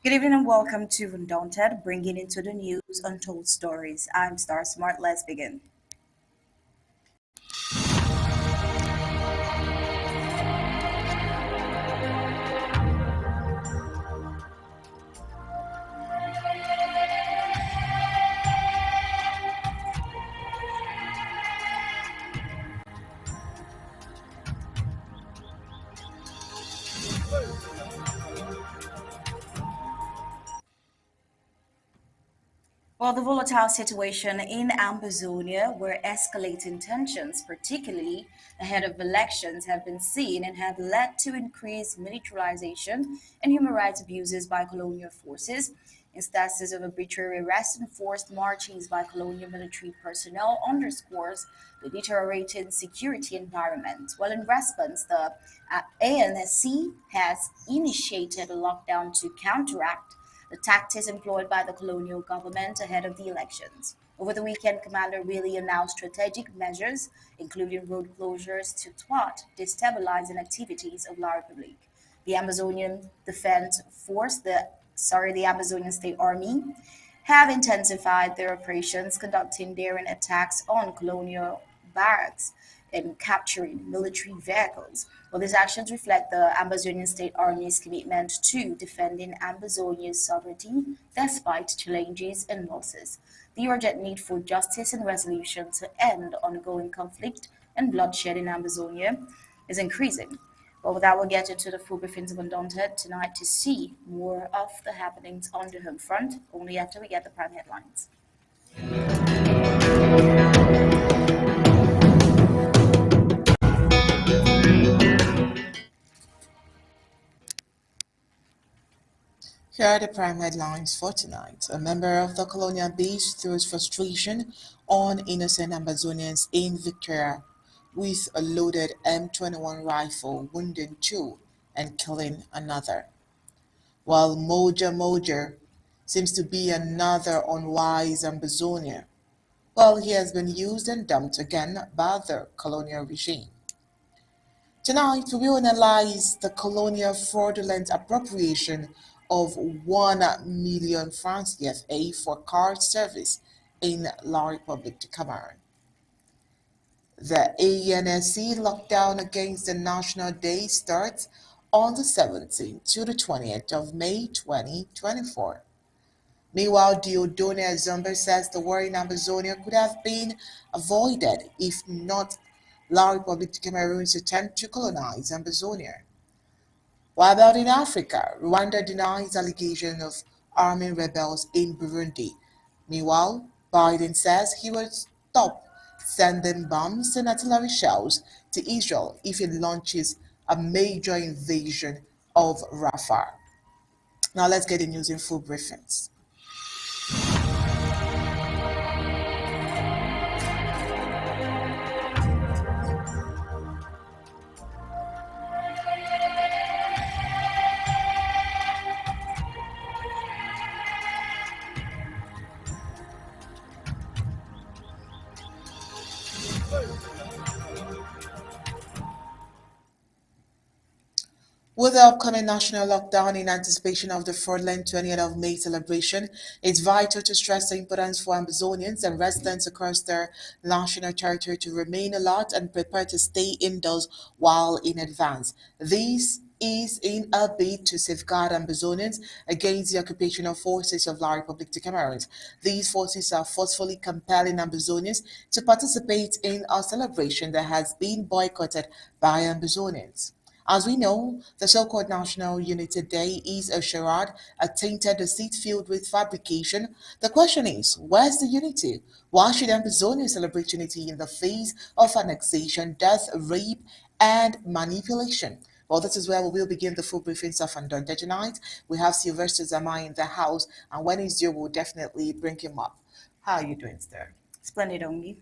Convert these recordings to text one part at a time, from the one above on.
Good evening and welcome to Undaunted, bringing into the news untold stories. I'm Star Smart. Let's begin. Well, the volatile situation in Ambazonia, where escalating tensions, particularly ahead of elections, have been seen and have led to increased militarization and human rights abuses by colonial forces. Instances of arbitrary arrests and forced marchings by colonial military personnel underscores the deteriorating security environment. Well, in response, the ANC has initiated a lockdown to counteract the tactics employed by the colonial government ahead of the elections. Over the weekend, Commander Willie announced strategic measures, including road closures, to thwart destabilizing activities of La Republique. The Amazonian Defense Force, the Amazonian State Army, have intensified their operations, conducting daring attacks on colonial barracks and capturing military vehicles. Well, these actions reflect the Amazonian State Army's commitment to defending Ambazonia's sovereignty despite challenges and losses. The urgent need for justice and resolution to end ongoing conflict and bloodshed in Amazonia is increasing. But with that, we'll get into the full briefings of Undaunted tonight to see more of the happenings on the home front, only after we get the prime headlines. Here are the prime headlines for tonight. A member of the colonial base throws frustration on innocent Ambazonians in Victoria with a loaded M21 rifle, wounding two and killing another. While Moja Moja seems to be another unwise Ambazonia, well, he has been used and dumped again by the colonial regime. Tonight, we will analyze the colonial fraudulent appropriation of 1 million francs CFA for car service in La République du Cameroon. The ANSC lockdown against the National Day starts on the 17th to the 20th of May 2024. Meanwhile, Dieudonné Zumber says the war in Amazonia could have been avoided if not La République du Cameroon's attempt to colonize Amazonia. What about in Africa? Rwanda denies allegation of arming rebels in Burundi. Meanwhile, Biden says he will stop sending bombs and artillery shells to Israel if it launches a major invasion of Rafah. Now let's get the news in full briefings. With the upcoming national lockdown in anticipation of the fraudulent 20th of May celebration, it's vital to stress the importance for Amazonians and residents across their national territory to remain alert and prepared to stay indoors while in advance. This is in a bid to safeguard Amazonians against the occupational forces of La Republic de Cameroon. These forces are forcefully compelling Amazonians to participate in a celebration that has been boycotted by Amazonians. As we know, the so-called National Unity Day is a charade, a tainted deceit filled with fabrication. The question is, where's the unity? Why should Amazonia celebrate unity in the face of annexation, death, rape, and manipulation? Well, this is where we will begin the full briefings of Undaunted tonight. We have Sylvester Zama in the house, and when he's due, we'll definitely bring him up. How are you doing, sir? Splendid, Ongi.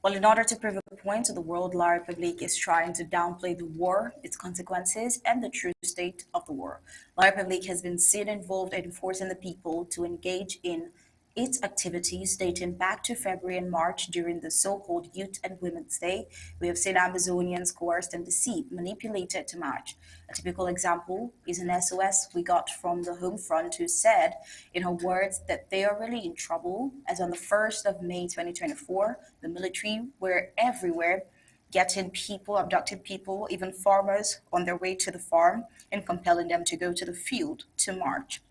Well, in order to prove a point to the world, La République is trying to downplay the war, its consequences, and the true state of the war. La République has been seen involved in forcing the people to engage in its activities dating back to February and March during the so called Youth and Women's Day. We have seen Amazonians coerced and deceived, manipulated to march. A typical example is an SOS we got from the home front, who said, in her words, that they are really in trouble, as on the 1st of May 2024, the military were everywhere getting people, abducting people, even farmers on their way to the farm, and compelling them to go to the field to march.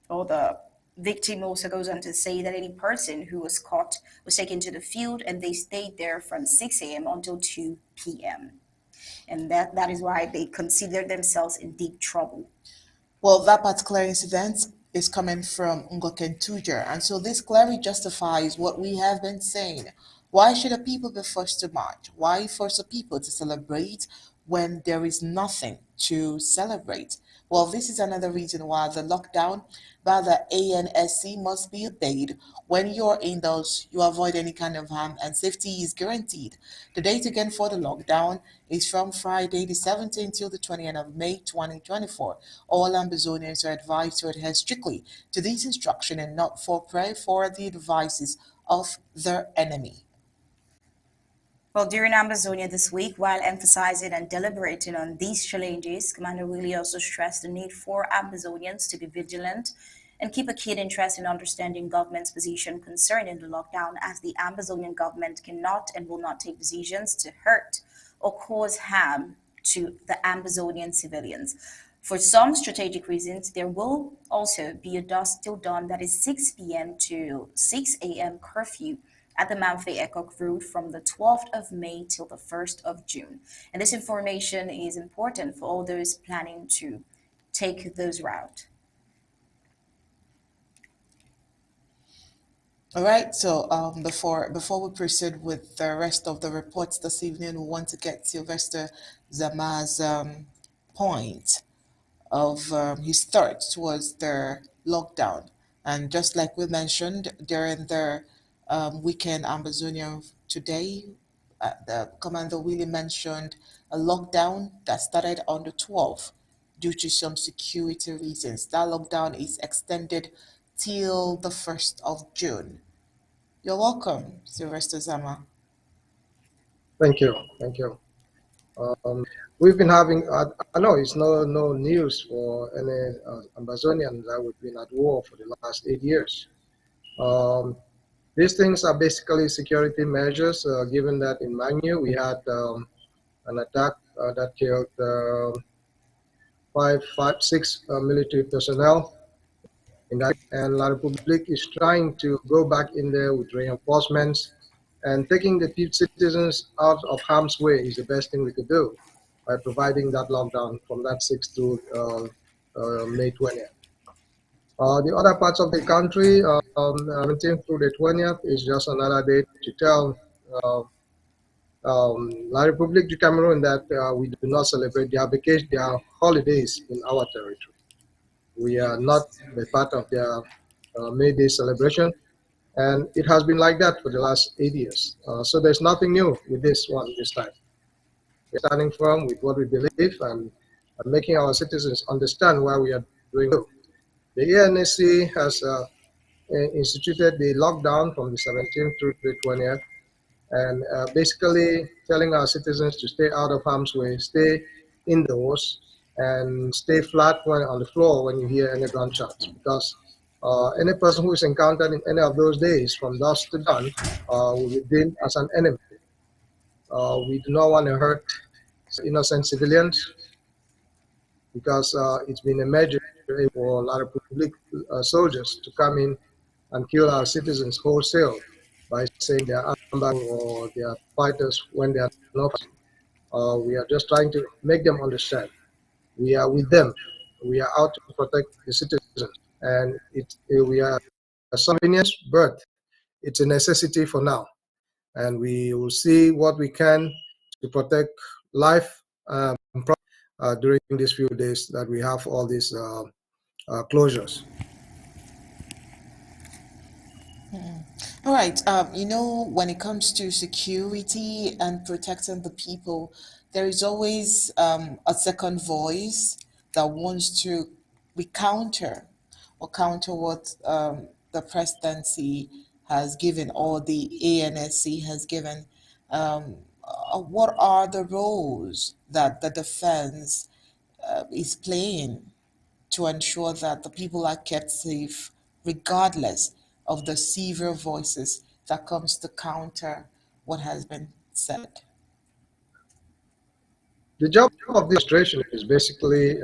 Or the victim also goes on to say that any person who was caught was taken to the field and they stayed there from 6 a.m. until 2 p.m. And that is why they consider themselves in deep trouble. Well, that particular incident is coming from Ngoken Tujer, and so this clearly justifies what we have been saying. Why should the people be forced to march? Why force the people to celebrate when there is nothing to celebrate? Well, this is another reason why the lockdown by the ANSC must be obeyed. When you're indoors, you avoid any kind of harm and safety is guaranteed. The date again for the lockdown is from Friday the 17th till the 20th of May 2024. All Ambazonians are advised to adhere strictly to these instructions and not fall prey for the devices of their enemy. Well, during Ambazonia this week, while emphasizing and deliberating on these challenges, Commander Willie also stressed the need for Ambazonians to be vigilant and keep a keen interest in understanding government's position concerning the lockdown, as the Ambazonian government cannot and will not take decisions to hurt or cause harm to the Ambazonian civilians. For some strategic reasons, there will also be a dusk till dawn, that is 6 p.m. to 6 a.m. curfew at the Manfei Ekok route from the 12th of May till the 1st of June. And this information is important for all those planning to take those routes. All right, so before we proceed with the rest of the reports this evening, we want to get Sylvester Zama's point of his thought towards the lockdown. And just like we mentioned during the weekend Ambazonia today, the Commander Willie mentioned a lockdown that started on the 12th due to some security reasons. That lockdown is extended till the 1st of June. You're welcome, Sylvester Zama. Thank you. Thank you. Um, we've been having, I know it's no news for any Ambazonian that we've been at war for the last 8 years. Um, these things are basically security measures, given that in Mangu we had an attack that killed six military personnel in that, and La Republique is trying to go back in there with reinforcements, and taking the citizens out of harm's way is the best thing we could do by providing that lockdown from that 6th to May 20th. The other parts of the country, 17th through the 20th, is just another day to tell La République du Cameroon that we do not celebrate their vacation, their holidays in our territory. We are not a part of their May Day celebration, and it has been like that for the last 8 years. So there's nothing new with this one this time. We're starting from with what we believe and making our citizens understand why we are doing it. The ANC has instituted the lockdown from the 17th through the 20th, and basically telling our citizens to stay out of harm's way, stay indoors, and stay flat when on the floor when you hear any gunshots, because any person who is encountered in any of those days from dusk to dawn will be deemed as an enemy. We do not want to hurt innocent civilians, because it's been a measure for a lot of public soldiers to come in and kill our citizens wholesale by saying they are armed or they are fighters when they are not. We are just trying to make them understand we are with them. We are out to protect the citizens, and we are a convenience, but it's a necessity for now. And we will see what we can to protect life during these few days that we have all these closures. All right. When it comes to security and protecting the people, there is always a second voice that wants to recounter or counter what the presidency has given or the ANSC has given, what are the roles that the defense is playing to ensure that the people are kept safe regardless of the severe voices that comes to counter what has been said? The job of this administration is basically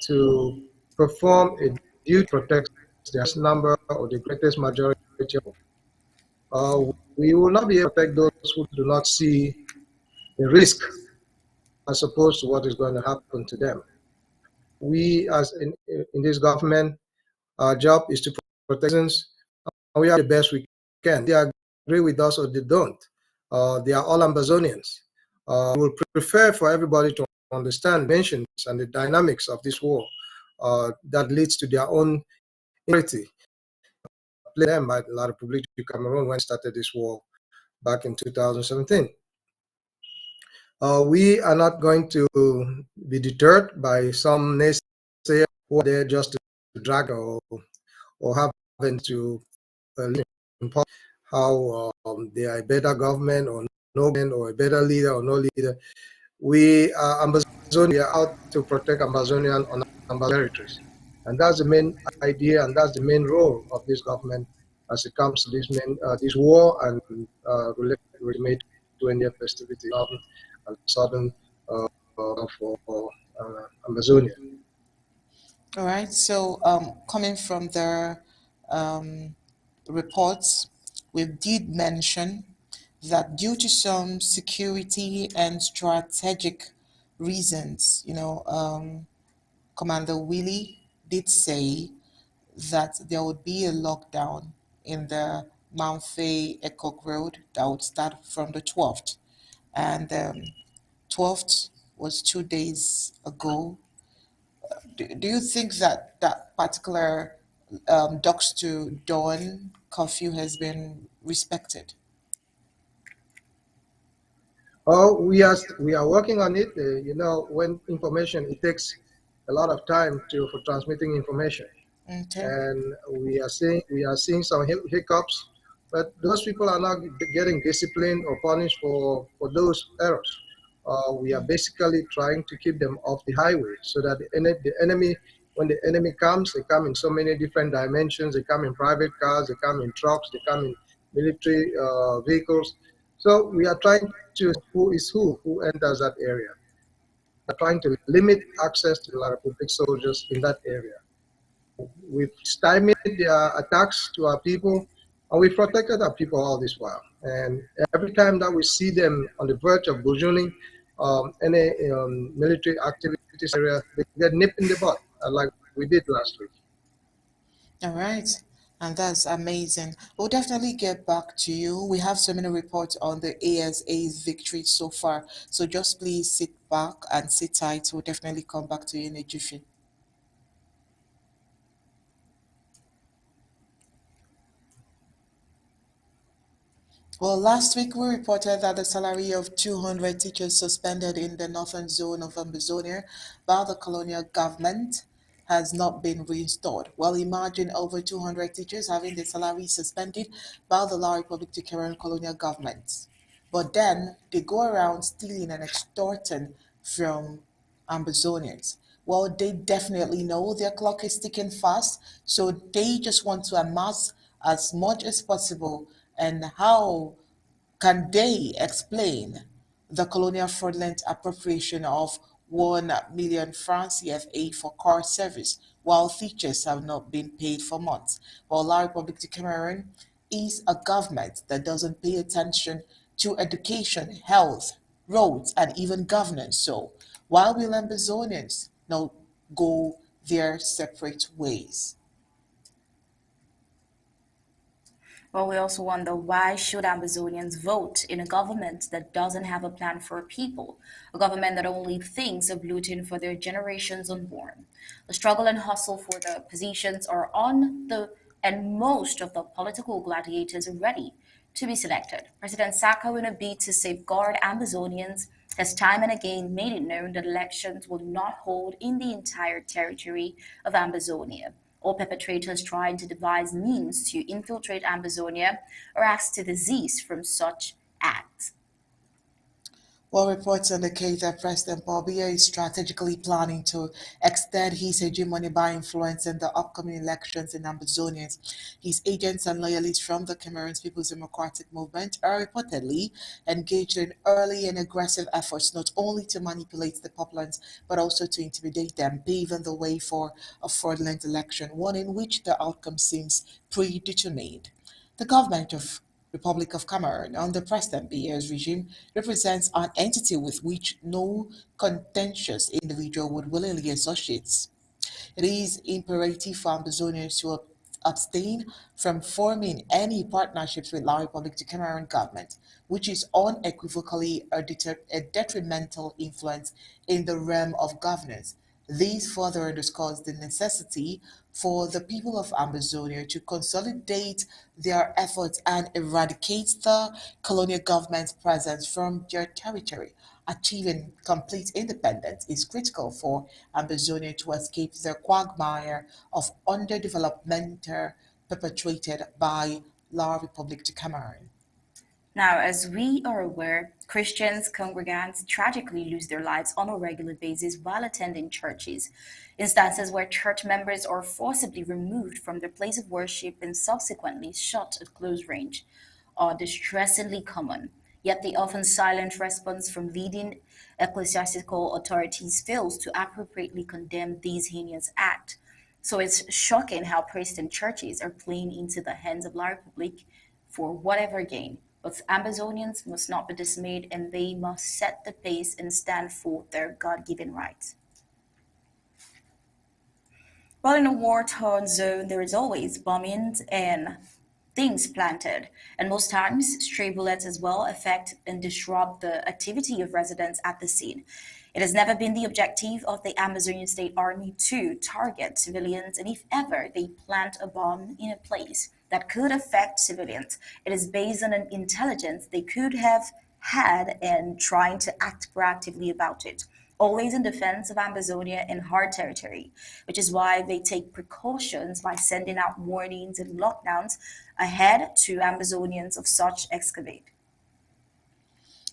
to perform a duty to protect the number or the greatest majority of. We will not be able to protect those who do not see the risk as opposed to what is going to happen to them. We, as in this government, our job is to protect citizens, and we are the best we can. They agree with us or they don't. They are all Ambazonians. We will prefer for everybody to understand dimensions and the dynamics of this war that leads to their own insecurity played them by La République du Cameroon when it started this war back in 2017. We are not going to be deterred by some naysayers who are there just to drag or having to impose how they are a better government or no government or a better leader or no leader. We are Ambazonia. We are out to protect Ambazonian on Ambazonia territories, and that's the main idea, and that's the main role of this government as it comes to this war and related May 20th festivity and southern for Amazonia. All right. So, coming from the um, reports, we did mention that due to some security and strategic reasons, Commander Willie did say that there would be a lockdown in the Mount Fay Ekok Road that would start from the 12th. And 12th was 2 days ago. Do you think that that particular dusk to dawn curfew has been respected? Oh, we are working on it. When information it takes a lot of time to for transmitting information, Okay. and we are seeing some hiccups, but those people are not getting disciplined or punished for those errors. We are basically trying to keep them off the highway so that the enemy, when the enemy comes, they come in so many different dimensions. They come in private cars, they come in trucks, they come in military vehicles. So we are trying to who is who enters that area. We are trying to limit access to the La Republic soldiers in that area. We've stymied their attacks to our people, and we've protected our people all this while. And every time that we see them on the verge of bujooning any military activities area, they get nipped in the butt, like we did last week. All right. And that's amazing. We'll definitely get back to you. We have so many reports on the ASA's victory so far. So just please sit back and sit tight. We'll definitely come back to you in a jiffy. Well, last week we reported that the salary of 200 teachers suspended in the northern zone of Ambazonia by the colonial government has not been restored. Well, imagine over 200 teachers having their salary suspended by the La Republic to Cameroon colonial government. But then they go around stealing and extorting from Ambazonians. Well, they definitely know their clock is ticking fast, so they just want to amass as much as possible. And how can they explain the colonial fraudulent appropriation of 1 million francs CFA for car service while teachers have not been paid for months? While La Republique du Cameroon is a government that doesn't pay attention to education, health, roads, and even governance. So, while will Ambazonians now go their separate ways? Well, we also wonder, why should Amazonians vote in a government that doesn't have a plan for people, a government that only thinks of looting for their generations unborn. The struggle and hustle for the positions are on and most of the political gladiators are ready to be selected. President Saka, in a bid to safeguard Amazonians, has time and again made it known that elections will not hold in the entire territory of Ambazonia. all perpetrators trying to devise means to infiltrate Ambazonia or act to disease from such acts. Well, reports indicate that President Bobia is strategically planning to extend his hegemony by influencing the upcoming elections in Amazonia. His agents and loyalists from the Cameroon's People's Democratic Movement are reportedly engaged in early and aggressive efforts not only to manipulate the populace but also to intimidate them, paving the way for a fraudulent election, one in which the outcome seems predetermined. The government of Republic of Cameroon under President Biya's regime represents an entity with which no contentious individual would willingly associate. It is imperative for Ambazonians to abstain from forming any partnerships with La Republic du Cameroon government, which is unequivocally a detrimental influence in the realm of governance. This further underscores the necessity for the people of Amazonia to consolidate their efforts and eradicate the colonial government's presence from their territory. Achieving complete independence is critical for Amazonia to escape the quagmire of underdevelopment perpetrated by La République du Cameroon. Now, as we are aware, Christians, congregants tragically lose their lives on a regular basis while attending churches. Instances where church members are forcibly removed from their place of worship and subsequently shot at close range are distressingly common. Yet the often silent response from leading ecclesiastical authorities fails to appropriately condemn these heinous acts. So it's shocking how priests and churches are playing into the hands of La Republique for whatever gain. But Amazonians must not be dismayed and they must set the pace and stand for their God given rights. Well, in a war-torn zone, there is always bombings and things planted, and most times stray bullets as well affect and disrupt the activity of residents at the scene. It has never been the objective of the Amazonian State Army to target civilians, and if ever they plant a bomb in a place that could affect civilians, it is based on an intelligence they could have had and trying to act proactively about it, always in defense of Ambazonia and hard territory, which is why they take precautions by sending out warnings and lockdowns ahead to Ambazonians of such excavate.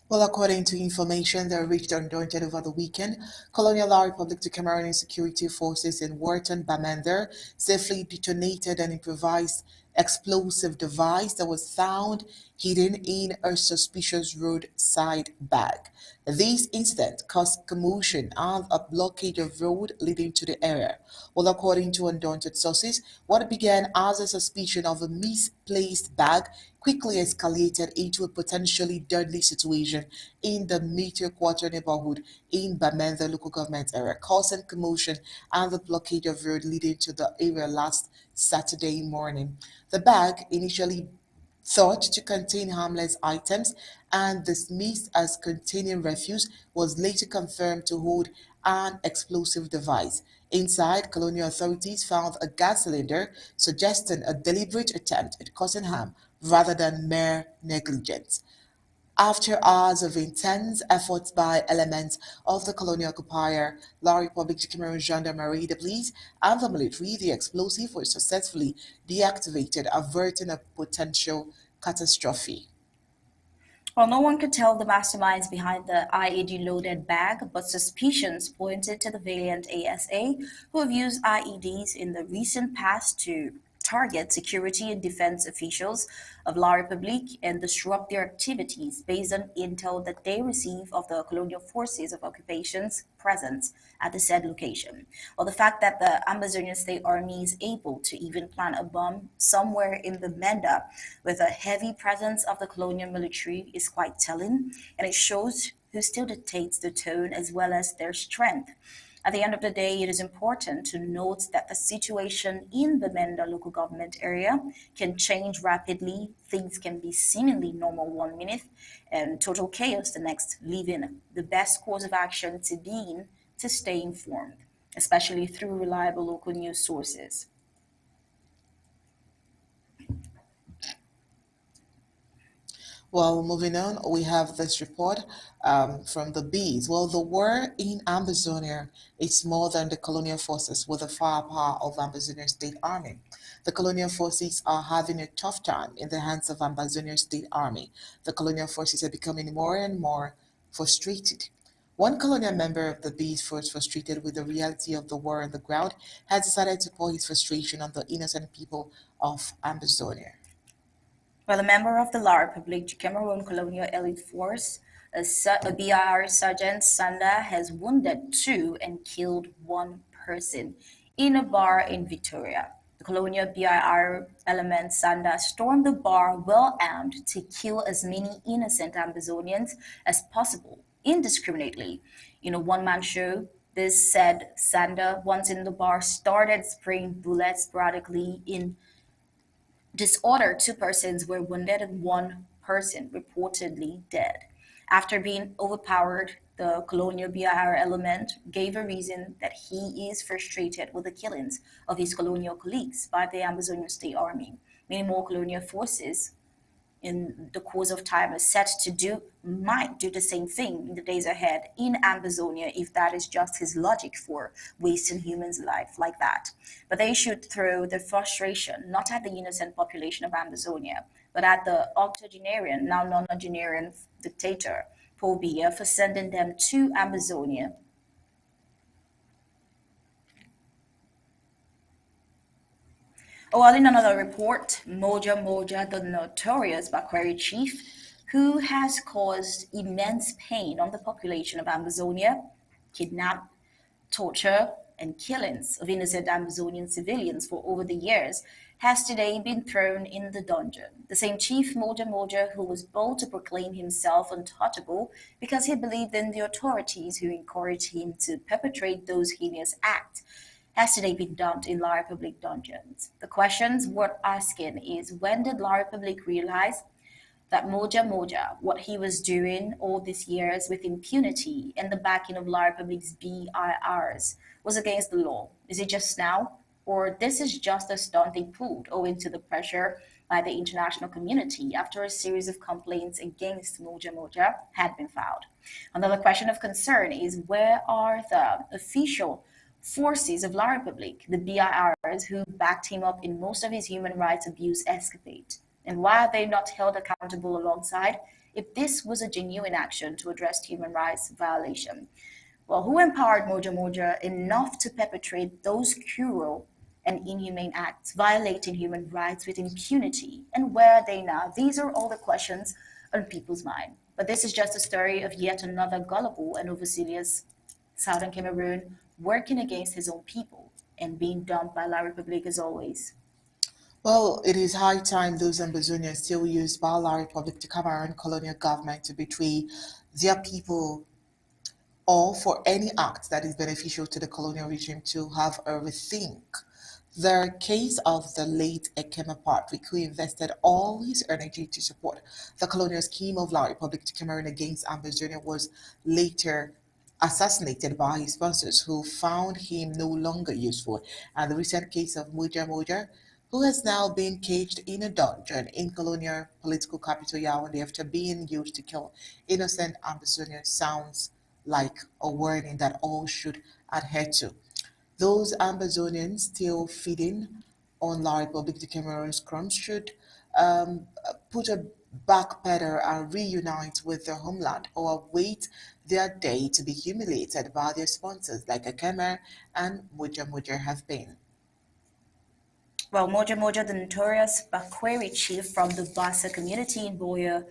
Well, according to information that reached Undaunted over the weekend, Colonial La Republic du Cameroon security forces in Wharton, Bamenda, safely detonated an improvised explosive device that was found hidden in a suspicious roadside bag. This incident caused commotion and a blockade of road leading to the area. Well, according to Undaunted sources, what began as a suspicion of a misplaced bag quickly escalated into a potentially deadly situation in the Meteor Quarter neighborhood in Bamenda local government area, causing commotion and the blockade of road leading to the area last Saturday morning. The bag, initially thought to contain harmless items and dismissed as containing refuse, was later confirmed to hold an explosive device. Inside, colonial authorities found a gas cylinder, suggesting a deliberate attempt at causing harm rather than mere negligence. After hours of intense efforts by elements of the colonial occupier, La République du Cameroon Gendarmerie, the police, and the military, the explosive was successfully deactivated, averting a potential catastrophe. Well, no one could tell the masterminds behind the IED loaded bag, but suspicions pointed to the valiant ASA who have used IEDs in the recent past to target security and defense officials of La République and disrupt their activities based on intel that they receive of the colonial forces of occupation's presence at the said location. Well, the fact that the Amazonian State Army is able to even plant a bomb somewhere in the Menda with a heavy presence of the colonial military is quite telling, and it shows who still dictates the tone as well as their strength. At the end of the day, it is important to note that the situation in the Menda local government area can change rapidly. Things can be seemingly normal 1 minute and total chaos the next, leaving the best course of action to being to stay informed, especially through reliable local news sources. Well, moving on, we have this report from the bees. Well, the war in Ambazonia is more than the colonial forces with the firepower of Ambazonia State Army. The colonial forces are having a tough time in the hands of Ambazonia State Army. The colonial forces are becoming more and more frustrated. One colonial member of the bees force, frustrated with the reality of the war on the ground, has decided to pour his frustration on the innocent people of Ambazonia. While a member of the La République Cameroon Colonial Elite Force, a BIR Sergeant Sanda has wounded two and killed one person in a bar in Victoria. The colonial BIR element Sanda stormed the bar well armed to kill as many innocent Amazonians as possible, indiscriminately. In a one man show, this said Sanda, once in the bar, started spraying bullets sporadically in disorder. Two persons were wounded and one person reportedly dead. After being overpowered, the colonial BIR element gave a reason that he is frustrated with the killings of his colonial colleagues by the Amazonian State Army. Many more colonial forces in the course of time is set to do might do the same thing in the days ahead in Ambazonia if that is just his logic for wasting humans' life like that. But they should throw their frustration not at the innocent population of Ambazonia, but at the octogenarian, now nonagenarian dictator Paul Biya for sending them to Amazonia. Oh, well, in another report, Moja Moja, the notorious Bakweri chief, who has caused immense pain on the population of Amazonia, kidnap, torture, and killings of innocent Amazonian civilians for over the years, has today been thrown in the dungeon. The same chief, Moja Moja, who was bold to proclaim himself untouchable because he believed in the authorities who encouraged him to perpetrate those heinous acts, has today been dumped in La Republic dungeons. The questions worth asking is, when did La Republic realize that Moja Moja, what he was doing all these years with impunity and the backing of La Republic's BIRs, was against the law? Is it just now? Or this is just a stunt they pulled owing to the pressure by the international community after a series of complaints against Moja Moja had been filed? Another question of concern is, where are the official forces of La Republic, the BIRs who backed him up in most of his human rights abuse escapade? And why are they not held accountable alongside if this was a genuine action to address human rights violation? Well, who empowered Moja Moja enough to perpetrate those cruel and inhumane acts, violating human rights with impunity? And where are they now? These are all the questions on people's mind. But this is just a story of yet another gullible and overzealous Southern Cameroon working against his own people and being dumped by La Republique as always. Well, it is high time those Ambazonians still use Bala Republic to Cameroon colonial government to betray their people or for any act that is beneficial to the colonial regime to have a rethink. The case of the late Ekema Patrick, who invested all his energy to support the colonial scheme of La Republic to Cameroon against Ambazonia, was later assassinated by his sponsors, who found him no longer useful. And the recent case of Moja Moja, who has now been caged in a dungeon in colonial political capital Yaoundé after being used to kill innocent Ambazonians, sounds like a warning that all should adhere to. Those Amazonians still feeding on La Republic de Cameroon's crumbs should put a back pedal and reunite with their homeland or await their day to be humiliated by their sponsors like Akemer and Muja Muja have been. Well, Moja Moja, the notorious Bakweri chief from the Bassa community in Boya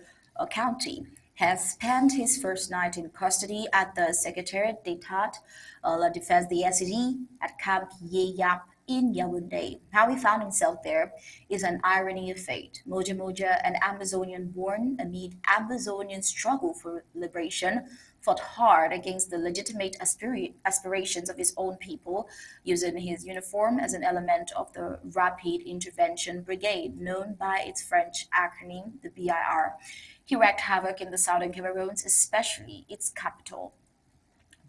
County, has spent his first night in custody at the Secretariat d'Etat La Défense de SED at Camp Yeyap in Yaoundé. How he found himself there is an irony of fate. Moja Moja, an Amazonian born amid Amazonian struggle for liberation, fought hard against the legitimate aspirations of his own people, using his uniform as an element of the Rapid Intervention Brigade, known by its French acronym, the BIR. He wreaked havoc in the southern Cameroons, especially its capital,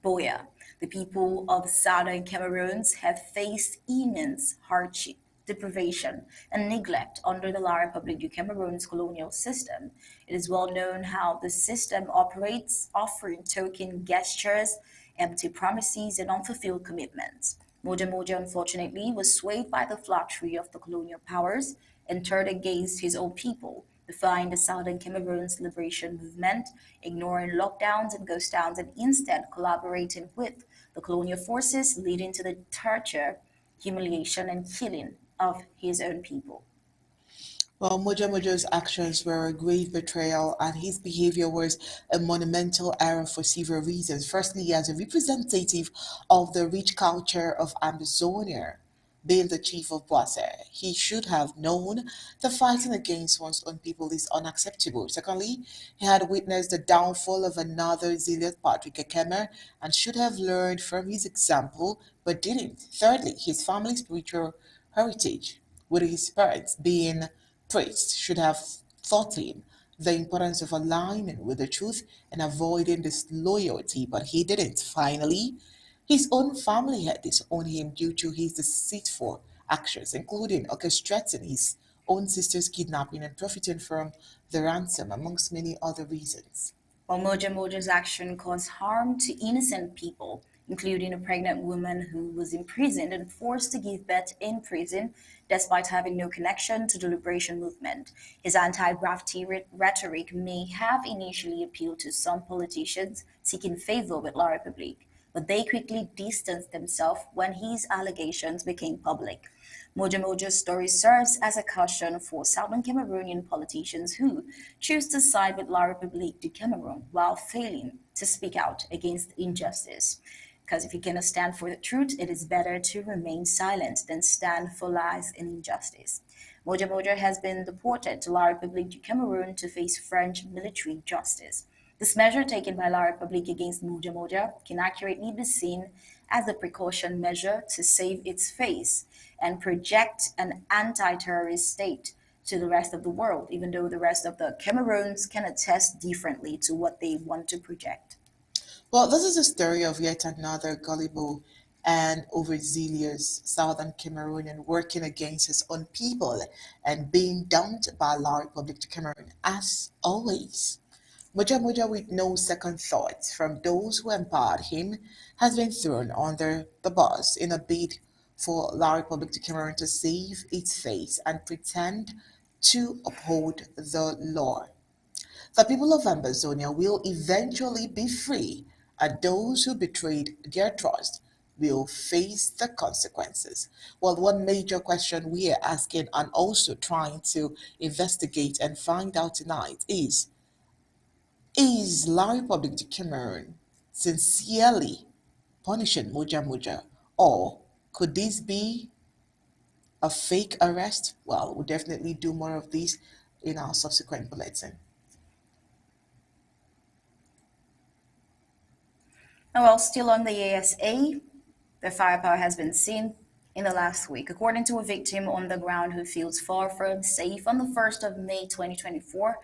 Boya. The people of southern Cameroons have faced immense hardship deprivation, and neglect under the La République du Cameroon's colonial system. It is well known how the system operates, offering token gestures, empty promises, and unfulfilled commitments. Moja Moja, unfortunately, was swayed by the flattery of the colonial powers and turned against his own people, defying the Southern Cameroon's liberation movement, ignoring lockdowns and ghost towns, and instead collaborating with the colonial forces, leading to the torture, humiliation, and killing of his own people. Well, Moja Moja's actions were a grave betrayal, and his behavior was a monumental error for several reasons. Firstly, as a representative of the rich culture of Ambazonia, being the chief of Boise, he should have known that fighting against one's own people is unacceptable. Secondly, he had witnessed the downfall of another zealot, Patrick Ekeme, and should have learned from his example, but didn't. Thirdly, his family's spiritual heritage, with his parents being priests, should have taught him the importance of aligning with the truth and avoiding disloyalty, but he didn't. Finally, his own family had disowned him due to his deceitful actions, including orchestrating his own sister's kidnapping and profiting from the ransom, amongst many other reasons. While Moja Moja's action caused harm to innocent people, including a pregnant woman who was imprisoned and forced to give birth in prison despite having no connection to the liberation movement. His anti gravity rhetoric may have initially appealed to some politicians seeking favor with La République, but they quickly distanced themselves when his allegations became public. Moja Moja's story serves as a caution for Southern Cameroonian politicians who choose to side with La République du Cameroon while failing to speak out against injustice. Because if you cannot stand for the truth, it is better to remain silent than stand for lies and injustice. Moja Moja has been deported to La République du Cameroon to face French military justice. This measure taken by La République against Moja Moja can accurately be seen as a precaution measure to save its face and project an anti-terrorist state to the rest of the world, even though the rest of the Cameroons can attest differently to what they want to project. Well, this is a story of yet another gullible and overzealous southern Cameroonian working against his own people and being dumped by La Republic to Cameroon, as always. Moja Moja, with no second thought from those who empowered him, has been thrown under the bus in a bid for La Republic to Cameroon to save its face and pretend to uphold the law. The people of Ambazonia will eventually be free, and those who betrayed their trust will face the consequences. Well, one major question we are asking and also trying to investigate and find out tonight is La Republic de Cameroon sincerely punishing Moja Moja, or could this be a fake arrest? Well, we'll definitely do more of this in our subsequent bulletin. Now, while still on the ASA, the firepower has been seen in the last week. According to a victim on the ground who feels far from safe, on the 1st of May 2024,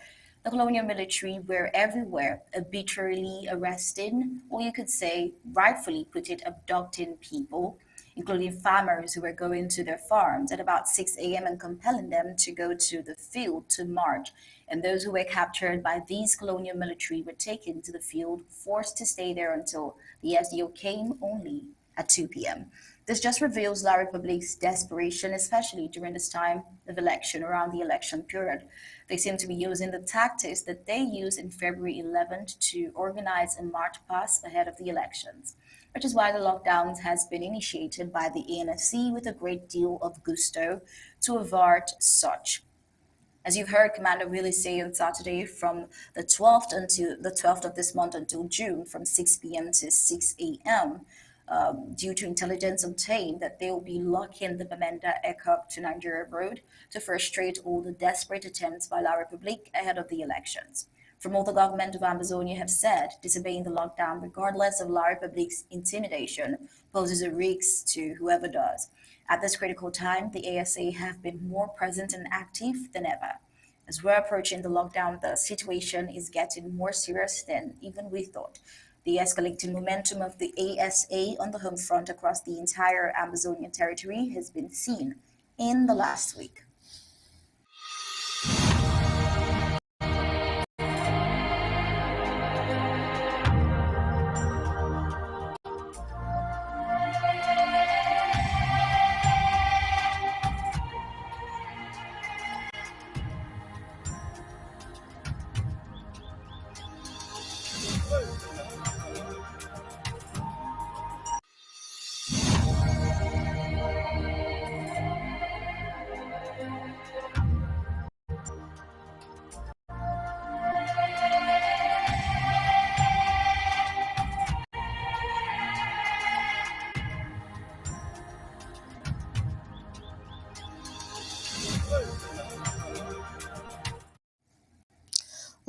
the colonial military were everywhere, arbitrarily arresting, or you could say, rightfully put it, abducting people, including farmers who were going to their farms at about 6 a.m. and compelling them to go to the field to march. And those who were captured by these colonial military were taken to the field, forced to stay there until the SDO came only at 2 p.m. This just reveals La Republique's desperation, especially during this time of election, around the election period. They seem to be using the tactics that they used in February 11th to organize a march past ahead of the elections, which is why the lockdowns has been initiated by the ANC with a great deal of gusto to avert such. As you heard Commander Willie say on Saturday, from the 12th until the 12th of this month until June, from 6 p.m. to 6 a.m., due to intelligence obtained that they will be locking the Bamenda Ekop to Nigeria Road to frustrate all the desperate attempts by La Republique ahead of the elections. From all the government of Ambazonia have said, disobeying the lockdown, regardless of La Republique's intimidation, poses a risk to whoever does. At this critical time, the ASA have been more present and active than ever. As we're approaching the lockdown, the situation is getting more serious than even we thought. The escalating momentum of the ASA on the home front across the entire Amazonian territory has been seen in the last week.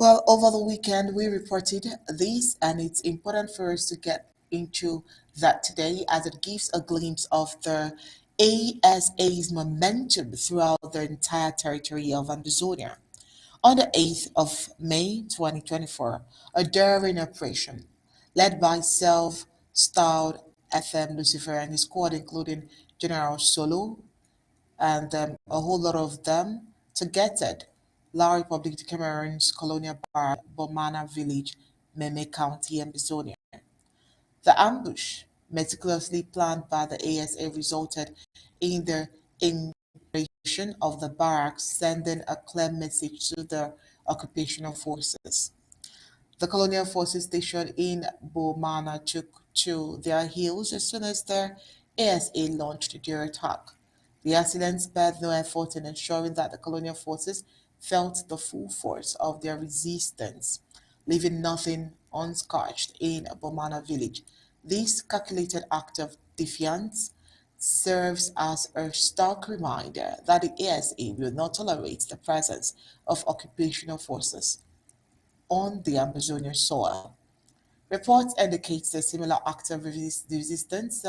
Well, over the weekend, we reported this, and it's important for us to get into that today as it gives a glimpse of the ASA's momentum throughout the entire territory of Ambazonia. On the 8th of May 2024, a daring operation led by self-styled FM Lucifer and his squad, including General Solo, and a whole lot of them together. La Republic de Cameroon's colonial bar, Bomana village, Meme County, Ambazonia. The ambush, meticulously planned by the ASA, resulted in the integration of the barracks, sending a clear message to the occupational forces. The colonial forces stationed in Bomana took to their heels as soon as the ASA launched their attack. The assailants spared no effort in ensuring that the colonial forces felt the full force of their resistance, leaving nothing unscorched in Bomana village. This calculated act of defiance serves as a stark reminder that the ASA will not tolerate the presence of occupational forces on the Amazonian soil. Reports indicate a similar act of resistance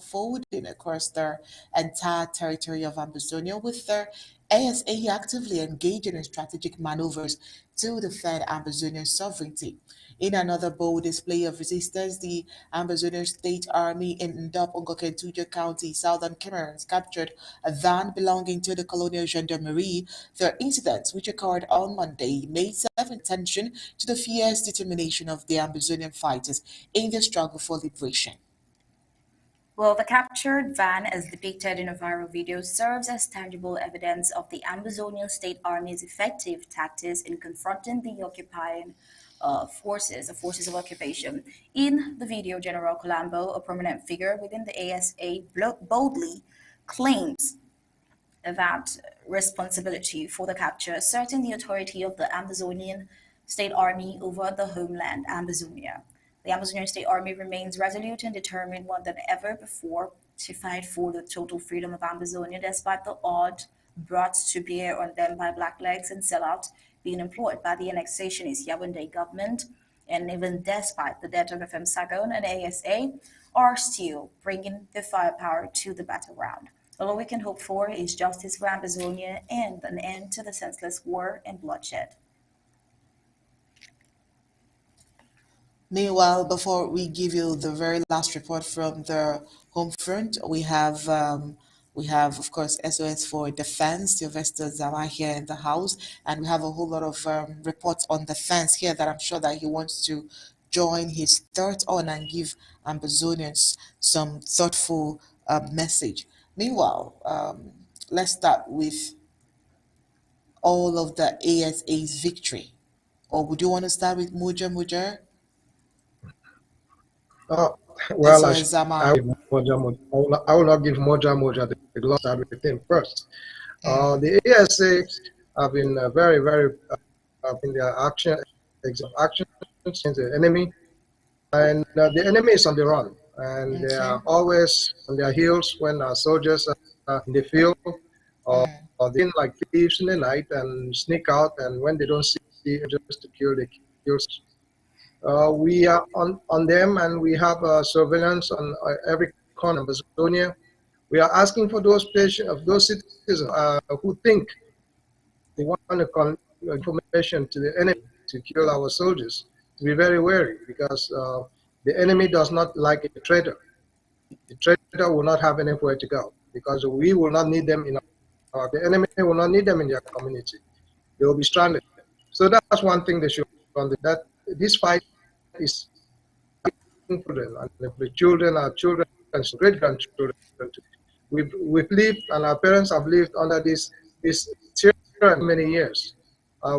folding across the entire territory of Ambazonia, with the ASA actively engaging in strategic maneuvers to defend Ambazonian sovereignty. In another bold display of resistance, the Ambazonian State Army in Ndop, Ngokentuja County, southern Cameroon, captured a van belonging to the colonial gendarmerie. The incident, which occurred on Monday, May 7th, attention to the fierce determination of the Ambazonian fighters in the struggle for liberation. Well, the captured van, as depicted in a viral video, serves as tangible evidence of the Ambazonian State Army's effective tactics in confronting the occupying forces, the forces of occupation. In the video, General Colombo, a prominent figure within the ASA, boldly claims that responsibility for the capture, asserting the authority of the Amazonian State Army over the homeland, Ambazonia. The Amazonian State Army remains resolute and determined more than ever before to fight for the total freedom of Ambazonia, despite the odds brought to bear on them by blacklegs and sellouts being employed by the annexationist Yaoundé government, and even despite the death of FM Sagon and ASA, are still bringing the firepower to the battleground. All we can hope for is justice for Ambazonia and an end to the senseless war and bloodshed. Meanwhile, before we give you the very last report from the home front, we have of course SOS for Defense, Sylvester Zama here in the house, and we have a whole lot of reports on defense here that I'm sure that he wants to join his thoughts on and give Ambazonians some thoughtful message. Meanwhile, let's start with all of the ASA's victory. Or would you want to start with Moja Moja? Uh, well, SOS I Zama. will give Moja Moja. I will not give Moja Moja the glory. Start with him first. The ASA have been very in their action against the enemy, and the enemy is on the run, and they Okay. are always on their heels when our soldiers are in the field, or they in like thieves in the night and sneak out, and when they don't see just to kill, they kill. We are on them, and we have surveillance on every corner of Amazonia. We are asking for those patients, of those citizens who think they want to information to the enemy to kill our soldiers to be very wary, because the enemy does not like a traitor. The traitor will not have anywhere to go, because we will not need them in. The enemy will not need them in their community. They will be stranded. So that's one thing they should understand, that this fight is children, and if the children are children and great grandchildren. We've lived, and our parents have lived under this tyranny many years.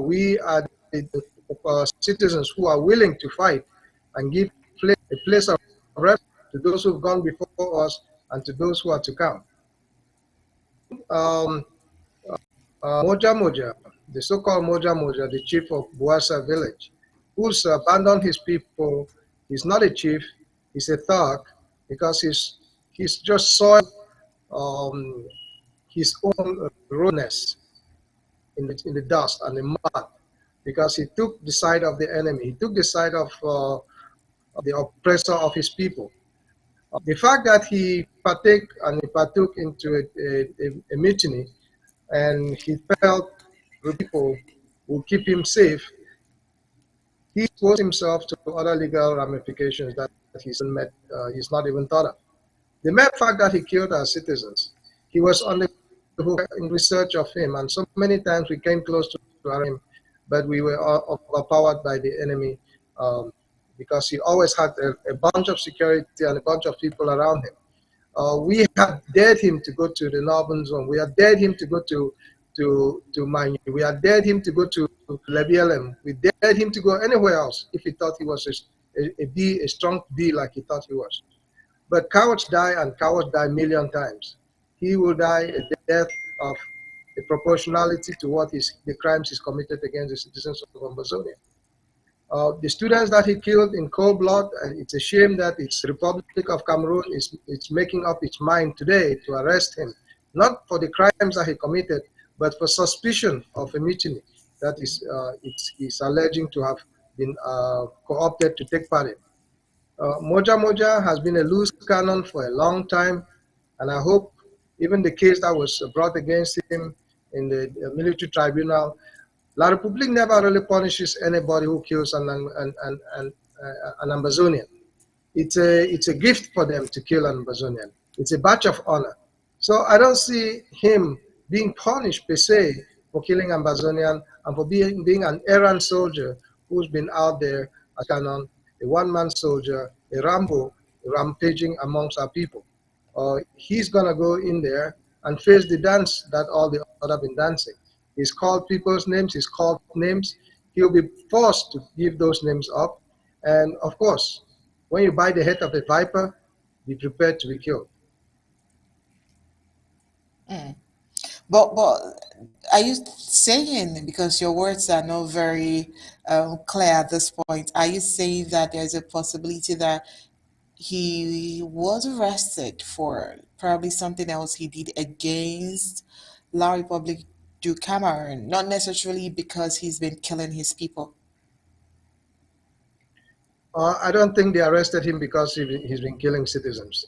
We are the citizens who are willing to fight and give a place of rest to those who've gone before us and to those who are to come. Um, Moja Moja, the so-called Moja Moja, the chief of Buasa village, who's abandoned his people. He's not a chief, he's a thug, because he's just soiled um, his own roadness in the dust and the mud, because he took the side of the enemy. He took the side of the oppressor of his people. The fact that he partook into a mutiny, and he felt the people will keep him safe, he exposed himself to other legal ramifications that he's not even thought of. The mere fact that he killed our citizens, he was on the hook in research of him, and so many times we came close to him, but we were overpowered by the enemy, because he always had a bunch of security and a bunch of people around him. We had dared him to go to the northern zone. We had dared him to go to Manyu. We had dared him to go to Lebielem. We dared him to go anywhere else if he thought he was a strong B like he thought he was. But cowards die, and cowards die a million times. He will die a death of a proportionality to the crimes he's committed against the citizens of Ambazonia. The students that he killed in cold blood, it's a shame that the Republic of Cameroon is making up its mind today to arrest him, not for the crimes that he committed, but for suspicion of a mutiny that is alleging to have been co-opted to take part in. Moja Moja has been a loose cannon for a long time, and I hope even the case that was brought against him in the military tribunal, La Republique never really punishes anybody who kills an Ambazonian. It's a gift for them to kill an Ambazonian. It's a badge of honor. So I don't see him being punished per se for killing Ambazonian and for being an errant soldier who's been out there as canon, a one-man soldier, a Rambo, rampaging amongst our people. He's gonna go in there and face the dance that all the other been dancing. He's called people's names, he's called names. He'll be forced to give those names up. And of course, when you buy the head of a viper, be prepared to be killed. Mm. But are you saying, because your words are not very clear at this point, are you saying that there's a possibility that he was arrested for probably something else he did against La Republique du Cameroon, not necessarily because he's been killing his people? I don't think they arrested him because he's been killing citizens.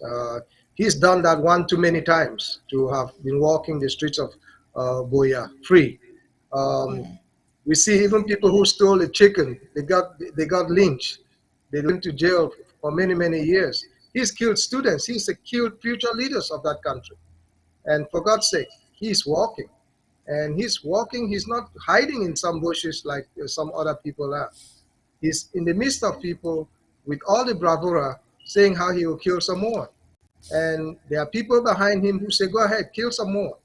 He's done that one too many times to have been walking the streets of Boya free. Um, we see even people who stole a chicken, they got lynched. They went to jail for many years. He's killed students. He's killed future leaders of that country. And for God's sake, he's walking. And he's walking. He's not hiding in some bushes like some other people are. He's in the midst of people with all the bravura, saying how he will kill some more. And there are people behind him who say, go ahead, kill some more.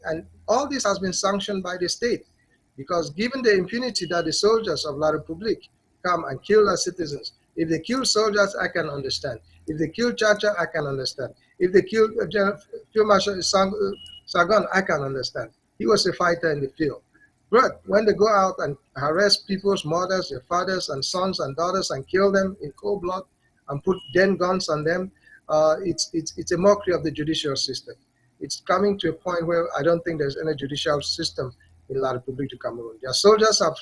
And all this has been sanctioned by the state, because given the impunity that the soldiers of La Republique come and kill our citizens, if they kill soldiers, I can understand. If they kill Chacha, I can understand. If they kill Field Marshal Sagan, I can understand. He was a fighter in the field. But when they go out and harass people's mothers, their fathers and sons and daughters, and kill them in cold blood and put den guns on them, it's a mockery of the judicial system. It's coming to a point where I don't think there's any judicial system in La Republique du Cameroon. Their soldiers have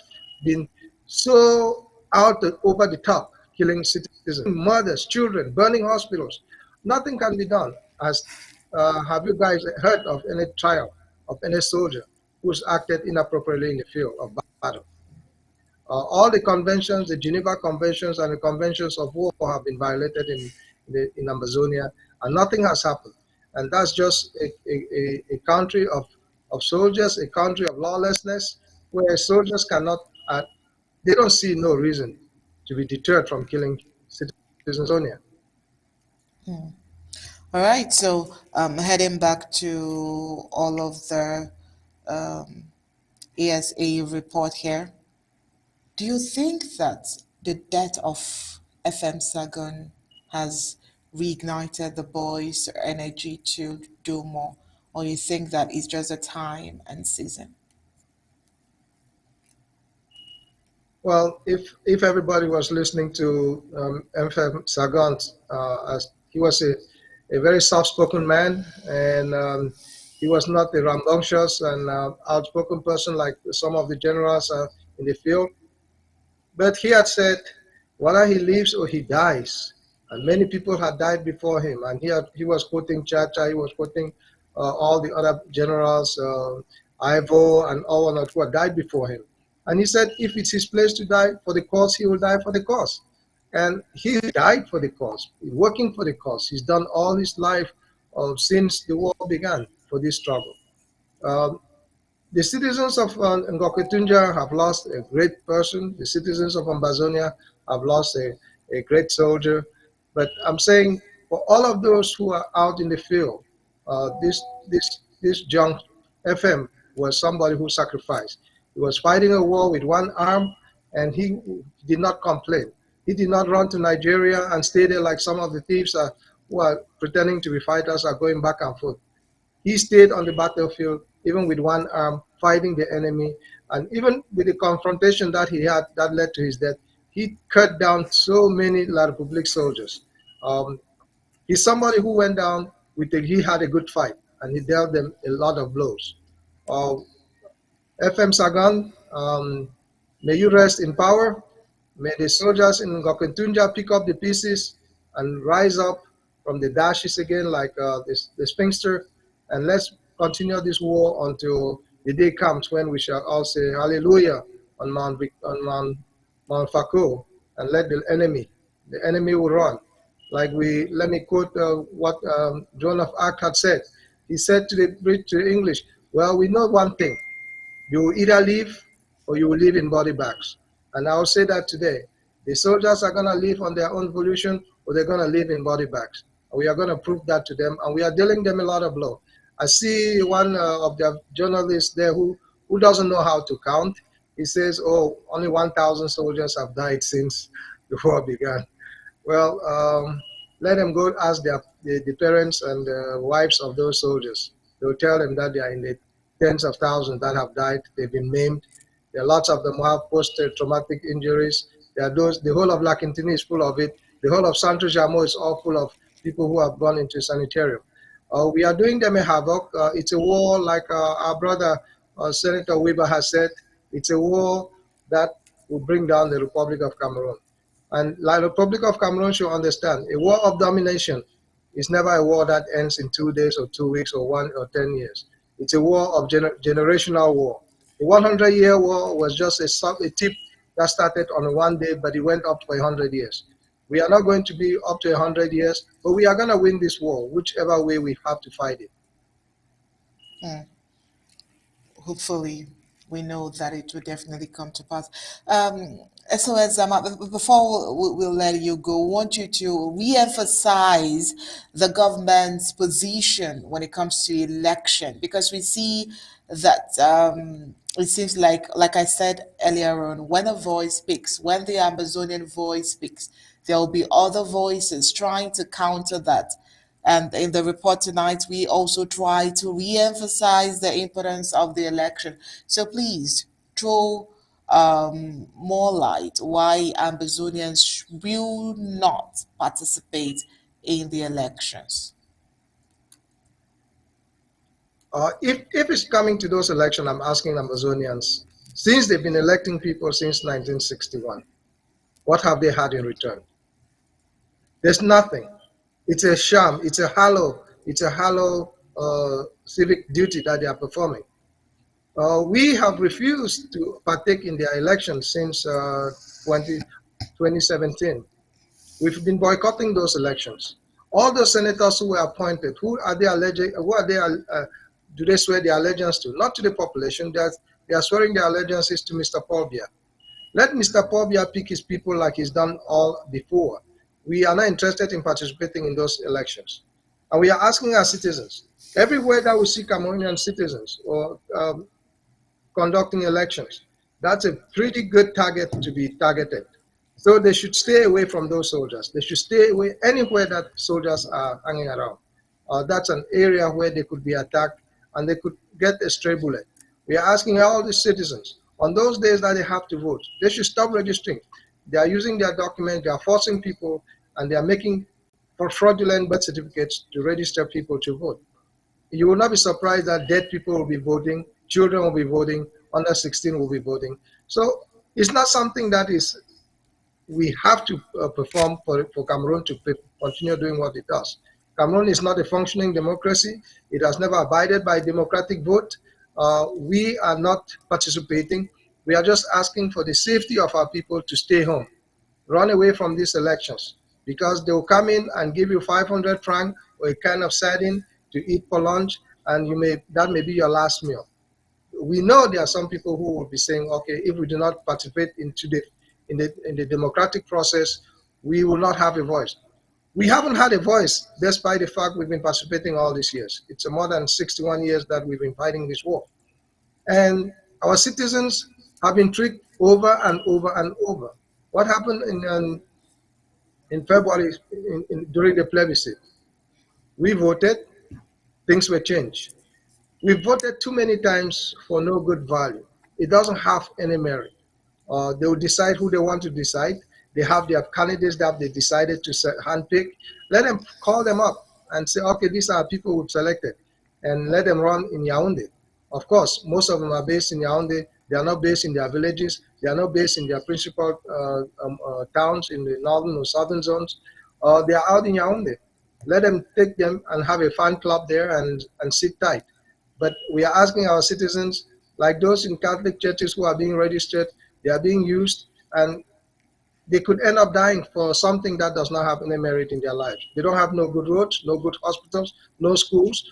been so over the top, killing citizens, mothers, children, burning hospitals. Nothing can be done. Have you guys heard of any trial of any soldier who's acted inappropriately in the field of battle? All the conventions, the Geneva Conventions and the Conventions of War have been violated in Ambazonia, and nothing has happened. And that's just a country of of soldiers, a country of lawlessness, where soldiers cannot, they don't see no reason to be deterred from killing citizens of Amazonia. All right, so heading back to all of the ASA report here, do you think that the death of FM Sagan has reignited the boys' energy to do more, or you think that it's just a time and season? Well, if everybody was listening to M.F. Sagant, as he was a very soft-spoken man, and he was not a rambunctious and outspoken person like some of the generals in the field. But he had said, whether he lives or he dies, and many people had died before him, and he was quoting Chacha, he was quoting all the other generals, Ivo and all that who had died before him. And he said, if it's his place to die for the cause, he will die for the cause. And he died for the cause, working for the cause. He's done all his life since the war began for this struggle. Um, the citizens of Ngoketunja have lost a great person. The citizens of Ambazonia have lost a great soldier. But I'm saying for all of those who are out in the field, this young FM was somebody who sacrificed. He was fighting a war with one arm, and he did not complain. He did not run to Nigeria and stay there like some of the thieves who are pretending to be fighters are going back and forth. He stayed on the battlefield, even with one arm, fighting the enemy. And even with the confrontation that he had that led to his death, he cut down so many La Republic soldiers. Um, he's somebody who went down he had a good fight, and he dealt them a lot of blows. Uh, FM Sagan, may you rest in power. May the soldiers in Gokentunja pick up the pieces and rise up from the dashes again like the spinster. And let's continue this war until the day comes when we shall all say hallelujah on Mount Fako and let the enemy will run. Let me quote what Joan of Arc had said. He said to the English, well, we know one thing. You will either live or you will live in body bags. And I will say that today. The soldiers are going to live on their own volition or they're going to live in body bags. And we are going to prove that to them, and we are dealing them a lot of blow. I see one of the journalists there who doesn't know how to count. He says, oh, only 1,000 soldiers have died since the war began. Well, let them go ask the parents and the wives of those soldiers. They'll tell them that they are in the tens of thousands that have died. They've been maimed. There are lots of them who have post-traumatic injuries. There are those. The whole of La Quintina is full of it. The whole of Santo Jamo is all full of people who have gone into sanitarium. We are doing them a havoc. It's a war, like our brother Senator Weber has said. It's a war that will bring down the Republic of Cameroon. And the Republic of Cameroon should understand, a war of domination is never a war that ends in 2 days or 2 weeks or 1 or 10 years. It's a war of generational war. The 100-year war was just a tip that started on one day, but it went up for 100 years. We are not going to be up to 100 years, but we are going to win this war, whichever way we have to fight it. Hmm. Hopefully, we know that it will definitely come to pass. Um, SOS Zama, before we'll let you go, we want you to re-emphasize the government's position when it comes to election, because we see that it seems like I said earlier on, when a voice speaks, when the Amazonian voice speaks, there will be other voices trying to counter that. And in the report tonight, we also try to re-emphasize the importance of the election. So please throw more light why Ambazonians will not participate in the elections. If it's coming to those elections, I'm asking Amazonians, since they've been electing people since 1961, what have they had in return? There's nothing. It's a sham. It's a hollow civic duty that they are performing. We have refused to partake in their elections since 2017. We've been boycotting those elections. All the senators who were appointed, who are they do they swear their allegiance to? Not to the population. They are swearing their allegiances to Mr. Paul Biya. Let Mr. Paul Biya pick his people like he's done all before. We are not interested in participating in those elections. And we are asking our citizens, everywhere that we see Cameroonian citizens or conducting elections, that's a pretty good target to be targeted. So they should stay away from those soldiers. They should stay away anywhere that soldiers are hanging around. That's an area where they could be attacked and they could get a stray bullet. We are asking all the citizens on those days that they have to vote, they should stop registering. They are using their documents, they are forcing people, and they are making for fraudulent birth certificates to register people to vote. You will not be surprised that dead people will be voting, children will be voting, under 16 will be voting. So it's not something that is we have to perform for Cameroon to continue doing what it does. Cameroon is not a functioning democracy. It has never abided by democratic vote. We are not participating. We are just asking for the safety of our people to stay home, run away from these elections, because they will come in and give you 500 franc or a can of sardine to eat for lunch, and that may be your last meal. We know there are some people who will be saying, okay, if we do not participate in the democratic process, we will not have a voice. We haven't had a voice despite the fact we've been participating all these years. It's more than 61 years that we've been fighting this war. And our citizens have been tricked over and over and over. What happened in February during the plebiscite? We voted, things were changed. We voted too many times for no good value. It doesn't have any merit. They will decide who they want to decide. They have their candidates that they decided to handpick. Let them call them up and say, okay, these are people we've selected, and let them run in Yaoundé. Of course, most of them are based in Yaoundé. They are not based in their villages. They are not based in their principal towns in the northern or southern zones. They are out in Yaoundé. Let them take them and have a fan club there and sit tight. But we are asking our citizens, like those in Catholic churches who are being registered, they are being used, and they could end up dying for something that does not have any merit in their lives. They don't have no good roads, no good hospitals, no schools,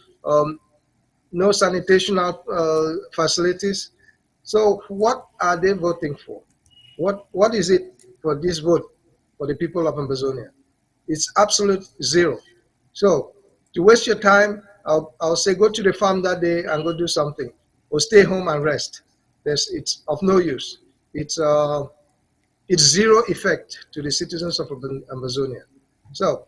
no sanitation facilities. So what are they voting for? What is it for this vote for the people of Ambazonia? It's absolute zero. So to waste your time, I'll say go to the farm that day and go do something, or stay home and rest. It's of no use. It's zero effect to the citizens of Ambazonia. So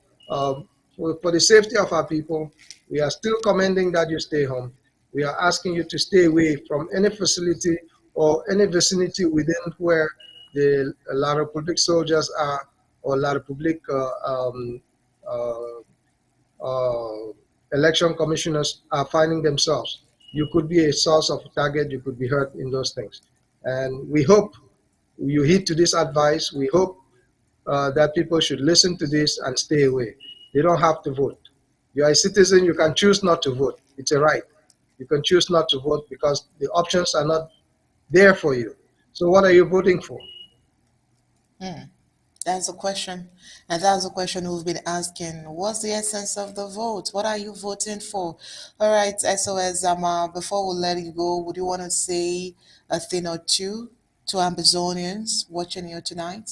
for the safety of our people, we are still commending that you stay home. We are asking you to stay away from any facility or any vicinity within where the La Republique soldiers are, or La Republique election commissioners are finding themselves. You could be a source of target, you could be hurt in those things. And we hope you heed to this advice. We hope that people should listen to this and stay away. They don't have to vote. You are a citizen, you can choose not to vote. It's a right. You can choose not to vote because the options are not there for you. So what are you voting for? That's a question. And that's a question we've been asking. What's the essence of the vote? What are you voting for? All right, SOS, before we let you go, would you want to say a thing or two to Ambazonians watching you tonight?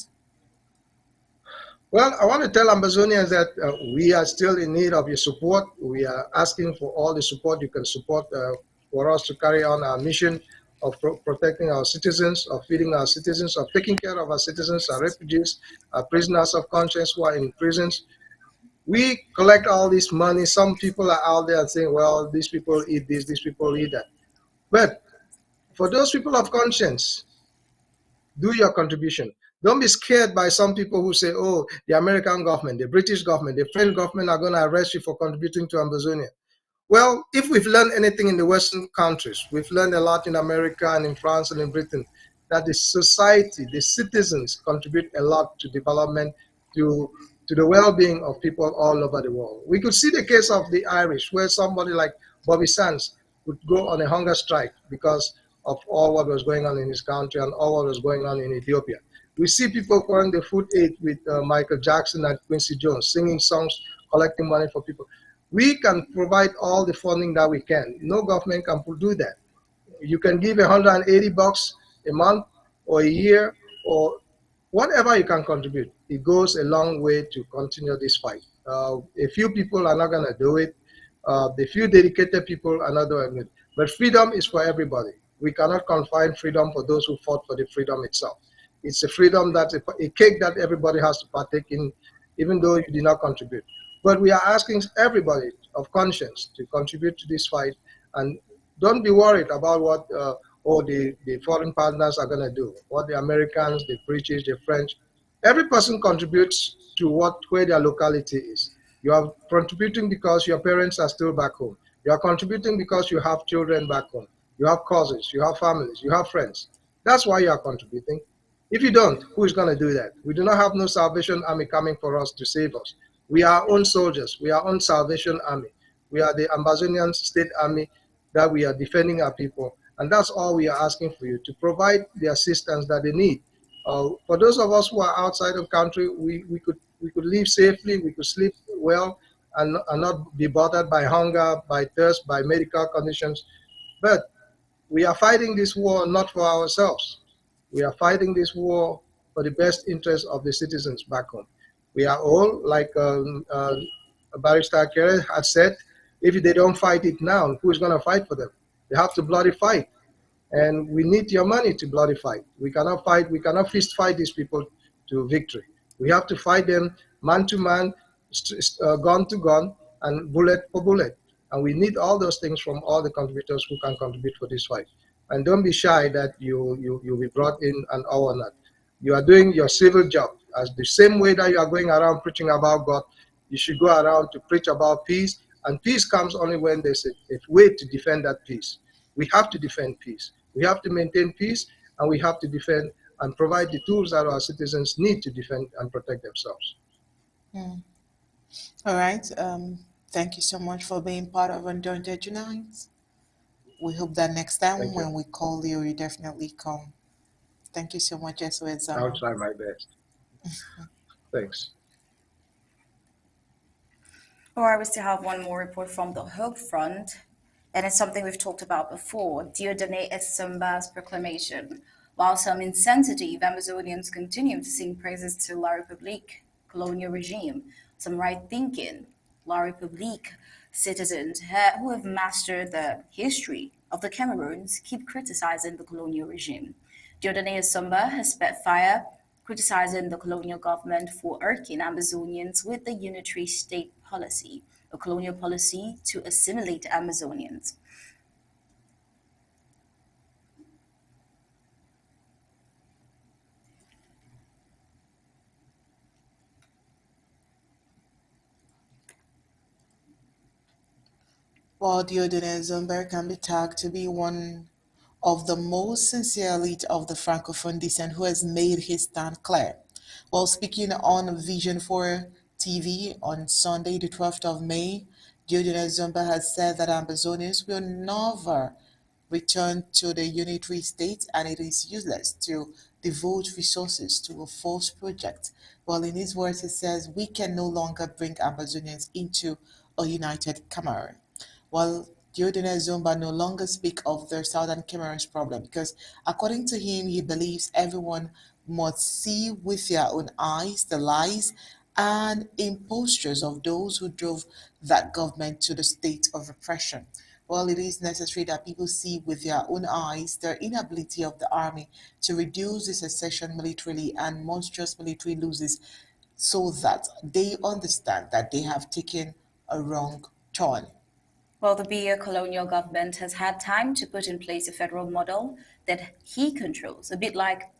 Well, I want to tell Ambazonians that we are still in need of your support. We are asking for all the support you can support for us to carry on our mission of protecting our citizens, of feeding our citizens, of taking care of our citizens, our refugees, our prisoners of conscience who are in prisons. We collect all this money. Some people are out there saying, well, these people eat this, these people eat that. But for those people of conscience, do your contribution. Don't be scared by some people who say, oh, the American government, the British government, the French government are going to arrest you for contributing to Ambazonia. Well, if we've learned anything in the Western countries, we've learned a lot in America and in France and in Britain, that the society, the citizens contribute a lot to development, to the well-being of people all over the world. We could see the case of the Irish, where somebody like Bobby Sands would go on a hunger strike because of all what was going on in his country and all what was going on in Ethiopia. We see people pouring the food aid with Michael Jackson and Quincy Jones, singing songs, collecting money for people. We can provide all the funding that we can. No government can do that. You can give $180 a month or a year or whatever you can contribute. It goes a long way to continue this fight. A few people are not going to do it. The few dedicated people are not doing it. But freedom is for everybody. We cannot confine freedom for those who fought for the freedom itself. It's a freedom that's a cake that everybody has to partake in, even though you did not contribute. But we are asking everybody of conscience to contribute to this fight, and don't be worried about what all the foreign partners are going to do, what the Americans, the British, the French. Every person contributes to what where their locality is. You are contributing because your parents are still back home. You are contributing because you have children back home. You have cousins, you have families, you have friends. That's why you are contributing. If you don't, who is going to do that? We do not have no Salvation Army coming for us to save us. We are our own soldiers. We are our own Salvation Army. We are the Ambazonian State Army that we are defending our people. And that's all we are asking for you to provide the assistance that they need. For those of us who are outside of country, we could live safely, we could sleep well, and not be bothered by hunger, by thirst, by medical conditions. But we are fighting this war not for ourselves. We are fighting this war for the best interest of the citizens back home. We are all, like Barrister Kerry had said, if they don't fight it now, who is going to fight for them? They have to bloody fight. And we need your money to bloody fight. We cannot fist fight these people to victory. We have to fight them man to man, gun to gun, and bullet for bullet. And we need all those things from all the contributors who can contribute for this fight. And don't be shy that you'll be brought in and all or not. You are doing your civil job as the same way that you are going around preaching about God. You should go around to preach about peace, and peace comes only when there's a way to defend that peace. We have to defend peace. We have to maintain peace, and we have to defend and provide the tools that our citizens need to defend and protect themselves. Mm. All right. Thank you so much for being part of Undaunted tonight. We hope that next time Thank you. when we call you, you definitely come. Thank you so much, SOS I'll Zama. try my best. Thanks. Or we still have one more report from the Hope Front, and it's something we've talked about before. Diodone Esumba's proclamation. While some insensitive Amazonians continue to sing praises to La République colonial regime, some right-thinking La République citizens who have mastered the history of the Cameroons keep criticizing the colonial regime. Diodone Esumba has spent fire criticizing the colonial government for irking Amazonians with the unitary state policy, a colonial policy to assimilate Amazonians. While Diodone Zumber can be tagged to be one of the most sincere elite of the Francophone descent who has made his stand clear. While speaking on Vision 4 TV on Sunday, the 12th of May, Diodone Zumba has said that Ambazonians will never return to the unitary state and it is useless to devote resources to a false project. Well, in his words, he says, we can no longer bring Ambazonians into a united Cameroon. While Diodone Zumba no longer speak of the Southern Cameroon's problem because according to him, he believes everyone must see with their own eyes the lies and impostures of those who drove that government to the state of repression. While it is necessary that people see with their own eyes the inability of the army to reduce the secession militarily and monstrous military losses so that they understand that they have taken a wrong turn. Well, the BA colonial government has had time to put in place a federal model that he controls, a bit like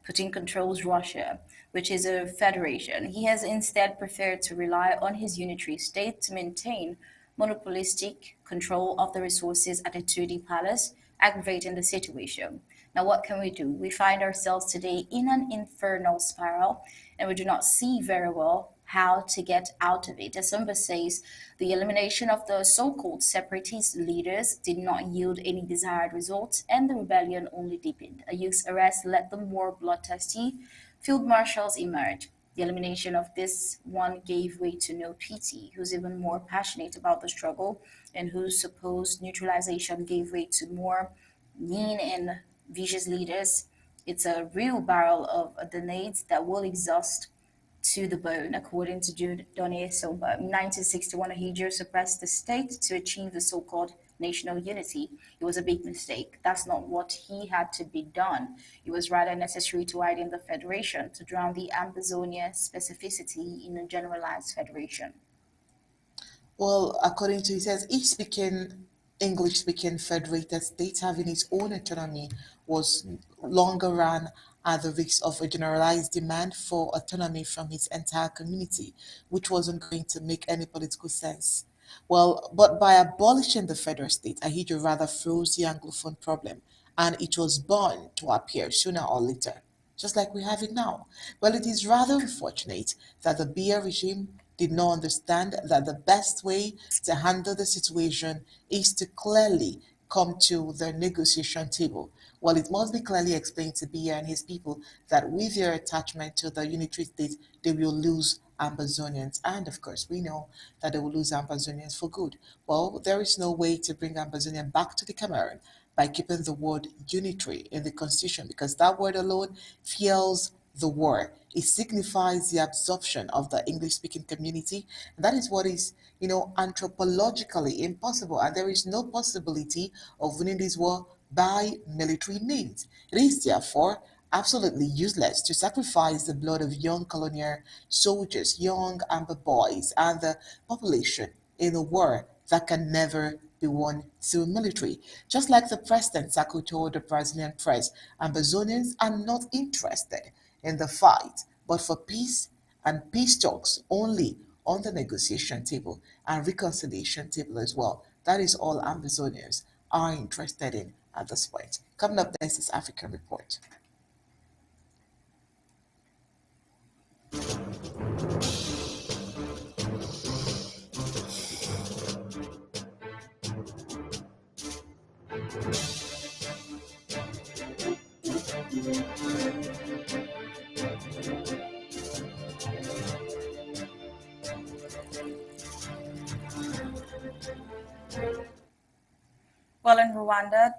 Putin controls Russia, which is a federation. He has instead preferred to rely on his unitary state to maintain monopolistic control of the resources at the Tudi Palace, aggravating the situation. Now, what can we do? We find ourselves today in an infernal spiral, and we do not see very well how to get out of it. As Sumba says, the elimination of the so called separatist leaders did not yield any desired results, and the rebellion only deepened. A youth's arrest let the more bloodthirsty field marshals emerge. The elimination of this one gave way to No Pity, who's even more passionate about the struggle, and whose supposed neutralization gave way to more mean and vicious leaders. It's a real barrel of donates that will exhaust to the bone, according to Donier Somba. In 1961, Ahidjo suppressed the state to achieve the so-called national unity. It was a big mistake. That's not what he had to be done. It was rather necessary to widen the federation, to drown the Ambazonia specificity in a generalized federation. Well, according to it says each speaking English speaking federated state having its own autonomy was longer run at the risk of a generalized demand for autonomy from its entire community, which wasn't going to make any political sense. Well, but by abolishing the federal state, Ahidjo rather froze the Anglophone problem, and it was bound to appear sooner or later, just like we have it now. Well, it is rather unfortunate that the Biya regime did not understand that the best way to handle the situation is to clearly come to the negotiation table. Well, it must be clearly explained to Biya and his people that with their attachment to the unitary state, they will lose Ambazonians. And of course, we know that they will lose Ambazonians for good. Well, there is no way to bring Ambazonian back to the Cameroon by keeping the word unitary in the constitution because that word alone fuels the war. It signifies the absorption of the English speaking community. And that is what is, anthropologically impossible. And there is no possibility of winning this war by military means. It is therefore absolutely useless to sacrifice the blood of young colonial soldiers, young amber boys, and the population in a war that can never be won through military. Just like the president Sako told the Brazilian press, Ambazonians are not interested in the fight, but for peace and peace talks only on the negotiation table and reconciliation table as well. That is all Ambazonians are interested in at this point. Coming up next is African Report. Well, in Rwanda,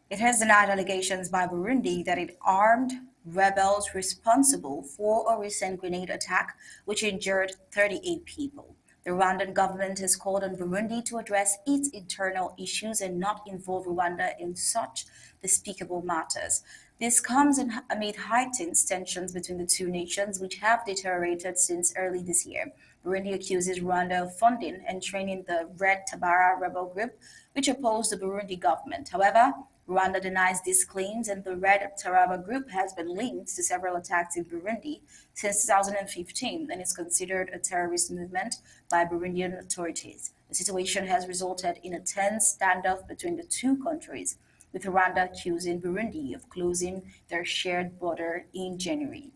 it has denied allegations by Burundi that it armed rebels responsible for a recent grenade attack which injured 38 people. The Rwandan government has called on Burundi to address its internal issues and not involve Rwanda in such despicable matters. This comes amid heightened tensions between the two nations, which have deteriorated since early this year. Burundi accuses Rwanda of funding and training the Red Tabara rebel group, which oppose the Burundi government. However, Rwanda denies these claims, and the Red Taraba group has been linked to several attacks in Burundi since 2015 and is considered a terrorist movement by Burundian authorities. The situation has resulted in a tense standoff between the two countries, with Rwanda accusing Burundi of closing their shared border in January.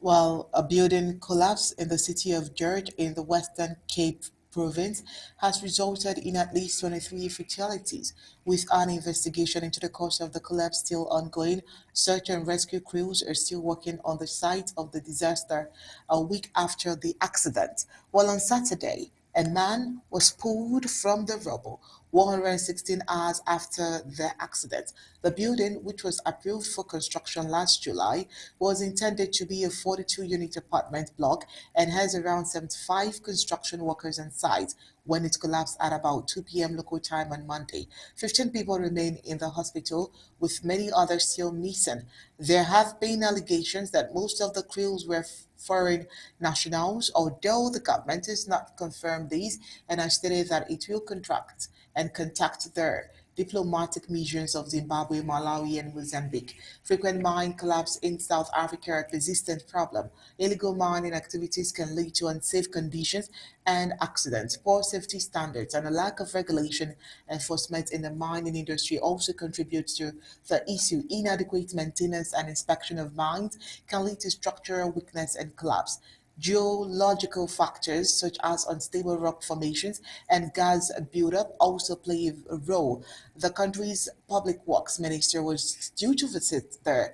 While a building collapse in the city of George in the Western Cape province has resulted in at least 23 fatalities, with an investigation into the cause of the collapse still ongoing. Search and rescue crews are still working on the site of the disaster a week after the accident. While on Saturday, a man was pulled from the rubble 116 hours after the accident. The building, which was approved for construction last July, was intended to be a 42-unit apartment block and has around 75 construction workers on site when it collapsed at about 2 p.m. local time on Monday. 15 people remain in the hospital, with many others still missing. There have been allegations that most of the crews were foreign nationals, although the government has not confirmed these and has stated that it will contract and contact their diplomatic missions of Zimbabwe, Malawi, and Mozambique. Frequent mine collapse in South Africa are a persistent problem. Illegal mining activities can lead to unsafe conditions and accidents. Poor safety standards and a lack of regulation enforcement in the mining industry also contributes to the issue. Inadequate maintenance and inspection of mines can lead to structural weakness and collapse. Geological factors such as unstable rock formations and gas buildup also play a role. The country's public works minister was due to visit the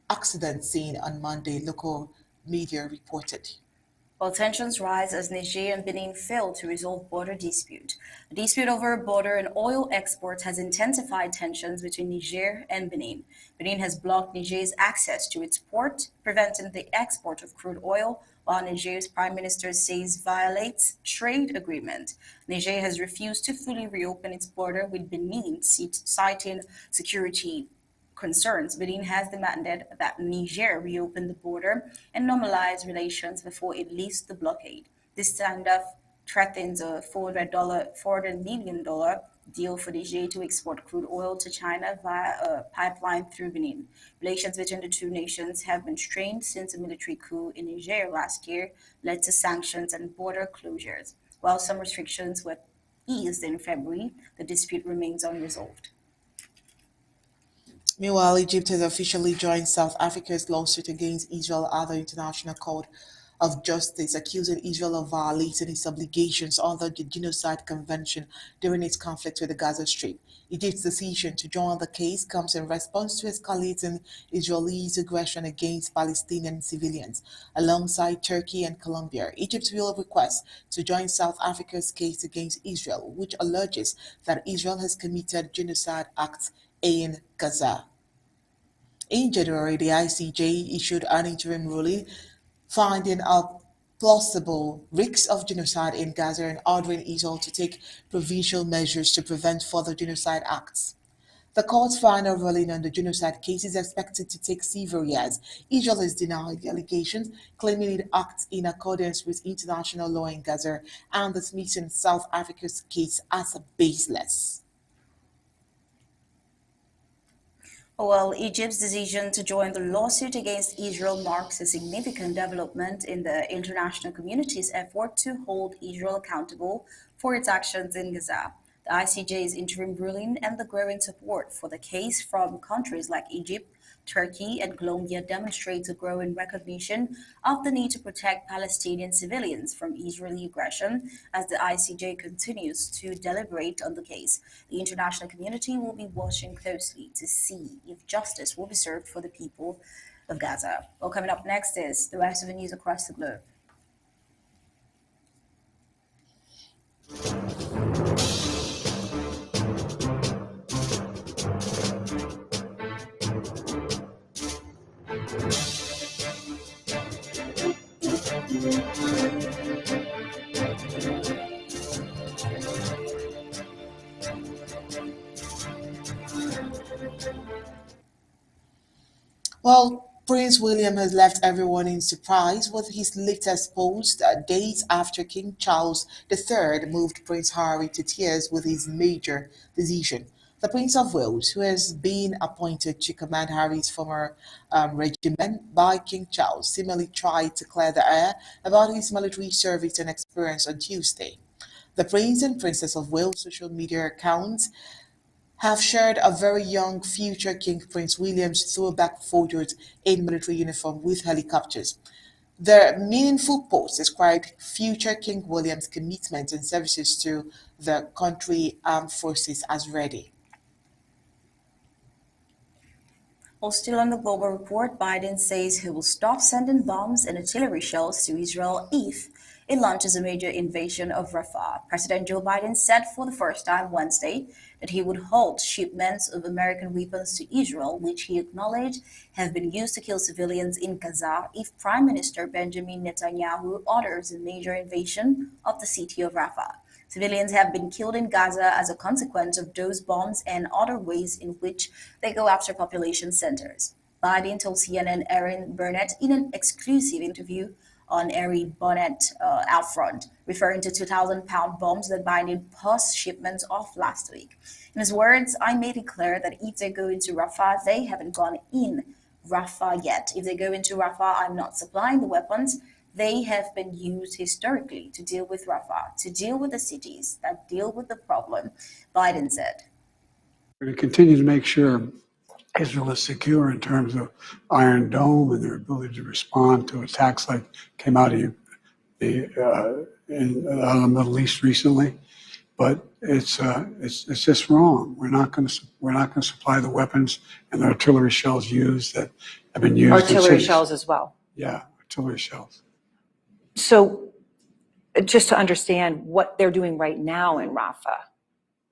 accident scene on Monday, local media reported. While tensions rise as Niger and Benin fail to resolve border dispute. A dispute over border and oil exports has intensified tensions between Niger and Benin. Benin has blocked Niger's access to its port, preventing the export of crude oil, while Niger's prime minister says violates trade agreement. Niger has refused to fully reopen its border with Benin, citing security concerns. Benin has demanded that Niger reopen the border and normalize relations before it lifts the blockade. This standoff threatens a $400 million deal for Niger to export crude oil to China via a pipeline through Benin. Relations between the two nations have been strained since a military coup in Niger last year led to sanctions and border closures. While some restrictions were eased in February, the dispute remains unresolved. Meanwhile, Egypt has officially joined South Africa's lawsuit against Israel at the International Court of Justice, accusing Israel of violating its obligations under the Genocide Convention during its conflict with the Gaza Strip. Egypt's decision to join the case comes in response to escalating Israelis' aggression against Palestinian civilians. Alongside Turkey and Colombia, Egypt will request to join South Africa's case against Israel, which alleges that Israel has committed genocide acts in Gaza. In January, the ICJ issued an interim ruling finding a plausible risks of genocide in Gaza and ordering Israel to take provisional measures to prevent further genocide acts. The court's final ruling on the genocide case is expected to take several years. Israel has denied the allegations, claiming it acts in accordance with international law in Gaza and dismissing South Africa's case as baseless. Well, Egypt's decision to join the lawsuit against Israel marks a significant development in the international community's effort to hold Israel accountable for its actions in Gaza. The ICJ's interim ruling and the growing support for the case from countries like Egypt, Turkey, and Colombia demonstrates a growing recognition of the need to protect Palestinian civilians from Israeli aggression as the ICJ continues to deliberate on the case. The international community will be watching closely to see if justice will be served for the people of Gaza. Well, coming up next is the rest of the news across the globe. Well, Prince William has left everyone in surprise with his latest post, days after King Charles III moved Prince Harry to tears with his major decision. The Prince of Wales, who has been appointed to command Harry's former regiment by King Charles, seemingly tried to clear the air about his military service and experience on Tuesday. The Prince and Princess of Wales social media accounts have shared a very young future King Prince William's throwback photos in military uniform with helicopters. Their meaningful posts described future King William's commitment and services to the country armed forces as ready. While still on the global report, Biden says he will stop sending bombs and artillery shells to Israel if it launches a major invasion of Rafah. President Joe Biden said for the first time Wednesday that he would halt shipments of American weapons to Israel, which he acknowledged have been used to kill civilians in Gaza, if Prime Minister Benjamin Netanyahu orders a major invasion of the city of Rafah. Civilians have been killed in Gaza as a consequence of those bombs and other ways in which they go after population centers. Biden told CNN Erin Burnett in an exclusive interview on Erin Bonnet out front, referring to 2,000-pound bombs that Biden paused shipments of last week. In his words, I made it clear that if they go into Rafah, they haven't gone in Rafah yet. If they go into Rafah, I'm not supplying the weapons. They have been used historically to deal with Rafah, to deal with the cities that deal with the problem, Biden said. We're going to continue to make sure Israel is secure in terms of Iron Dome and their ability to respond to attacks like came out of the Middle East recently. But it's just wrong. We're not going to supply the weapons and the artillery shells used that have been used. Artillery shells as well. Yeah, artillery shells. So just to understand what they're doing right now in Rafah,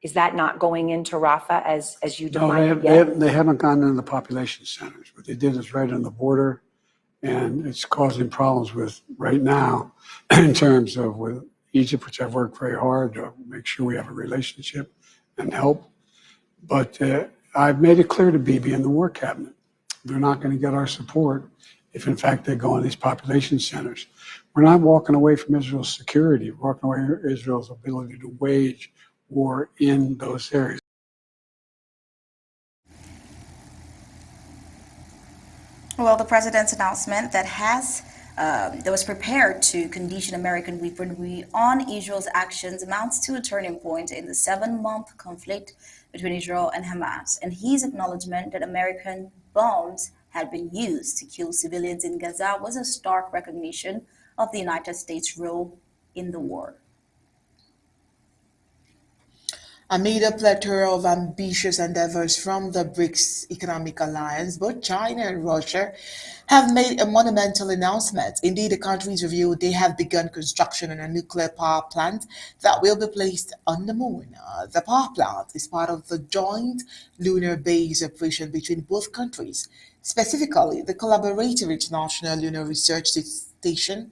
is that not going into Rafah as you No, define it yet? they haven't gone into the population centers. What they did is right on the border, and it's causing problems with right now in terms of with Egypt, which I've worked very hard to make sure we have a relationship and help. But I've made it clear to Bibi and the War Cabinet, they're not going to get our support if, in fact, they go in these population centers. We're not walking away from Israel's security. We're walking away from Israel's ability to wage war in those areas. Well, the president's announcement that was prepared to condition American weaponry on Israel's actions amounts to a turning point in the 7-month conflict between Israel and Hamas, and his acknowledgement that American bombs had been used to kill civilians in Gaza was a stark recognition of the United States' role in the war. Amid a plethora of ambitious endeavors from the BRICS Economic Alliance, both China and Russia have made a monumental announcement. Indeed, the countries revealed they have begun construction on a nuclear power plant that will be placed on the moon. The power plant is part of the joint lunar base operation between both countries. Specifically, the Collaborative International Lunar Research Station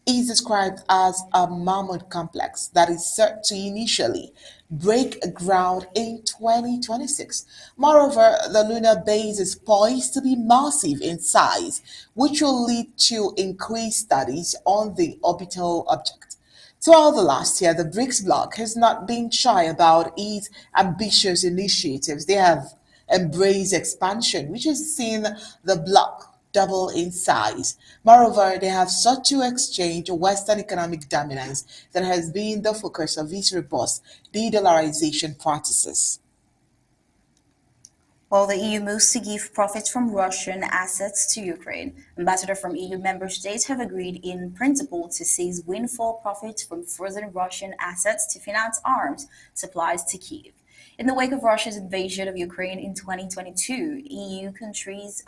is described as a mammoth complex that is set to initially break ground in 2026. Moreover, the lunar base is poised to be massive in size, which will lead to increased studies on the orbital object. Throughout the last year, the BRICS bloc has not been shy about its ambitious initiatives. They have embraced expansion, which has seen the bloc double in size. Moreover, they have sought to exchange Western economic dominance that has been the focus of these robust de-dollarization practices. While the EU moves to give profits from Russian assets to Ukraine, ambassadors from EU member states have agreed in principle to seize windfall profits from frozen Russian assets to finance arms supplies to Kyiv. In the wake of Russia's invasion of Ukraine in 2022, EU countries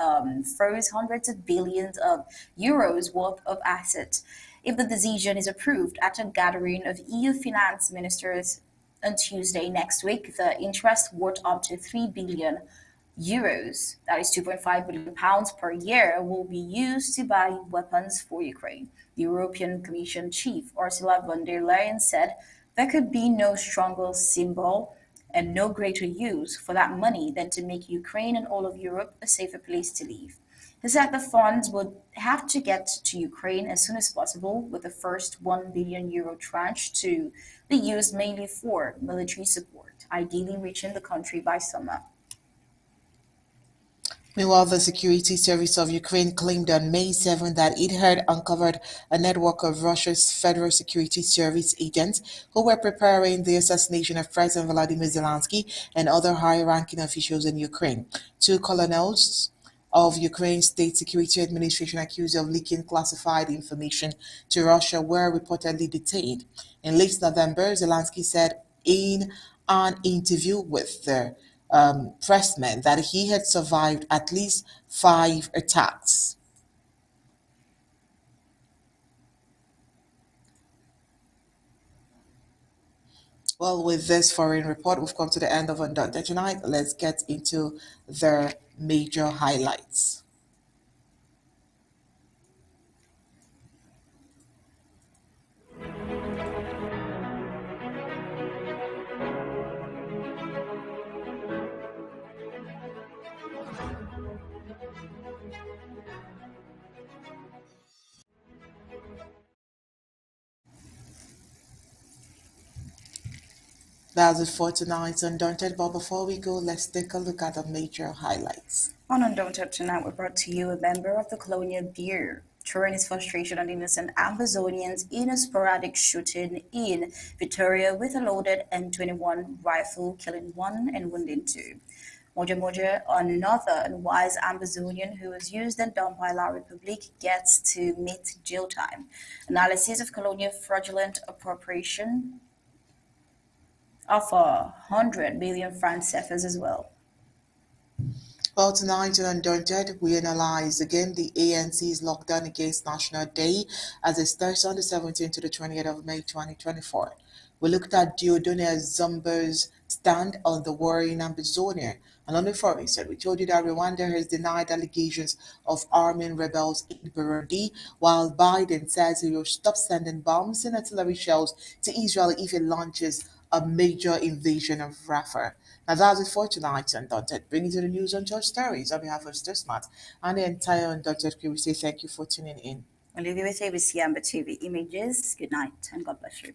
froze hundreds of billions of euros worth of assets. If the decision is approved at a gathering of EU finance ministers on Tuesday next week, the interest worth up to 3 billion euros, that is 2.5 billion pounds per year, will be used to buy weapons for Ukraine. The European Commission chief Ursula von der Leyen said there could be no stronger symbol and no greater use for that money than to make Ukraine and all of Europe a safer place to live. He said the funds would have to get to Ukraine as soon as possible, with the first 1 billion euro tranche to be used mainly for military support, ideally reaching the country by summer. Meanwhile, the Security Service of Ukraine claimed on May 7 that it had uncovered a network of Russia's Federal Security Service agents who were preparing the assassination of President Volodymyr Zelensky and other high-ranking officials in Ukraine. Two colonels of Ukraine's State Security Administration accused of leaking classified information to Russia were reportedly detained. In late November, Zelensky said in an interview with the pressmen that he had survived at least 5 attacks. Well, with this foreign report, we've come to the end of Undaunted tonight. Let's get into the major highlights. That's it for tonight's Undaunted. But before we go, let's take a look at the major highlights. On Undaunted tonight, we brought to you a member of the Colonial Bureau touring his frustration on innocent Ambazonians in a sporadic shooting in Victoria with a loaded M21 rifle, killing 1 and wounding 2. Moja Moja, another unwise Ambazonian who was used and dumped by La Republique, gets to meet jail time. Analysis of colonial fraudulent appropriation of 100 million francs CFAs as well. Well, tonight on Undaunted, we analyze again the ANC's lockdown against National Day as it starts on the 17th to the 20th of May 2024. We looked at Dieudonne Zumber's stand on the war in Ambazonia. And on the forum, we told you that Rwanda has denied allegations of arming rebels in Burundi, while Biden says he will stop sending bombs and artillery shells to Israel if it launches a major invasion of Rafah. Now that's it for tonight, Undaunted. Bringing to the news on George Stories on behalf of Smart and the entire Undaunted crew, we say thank you for tuning in. We'll leave you with ABC Amber TV Images. Good night and God bless you.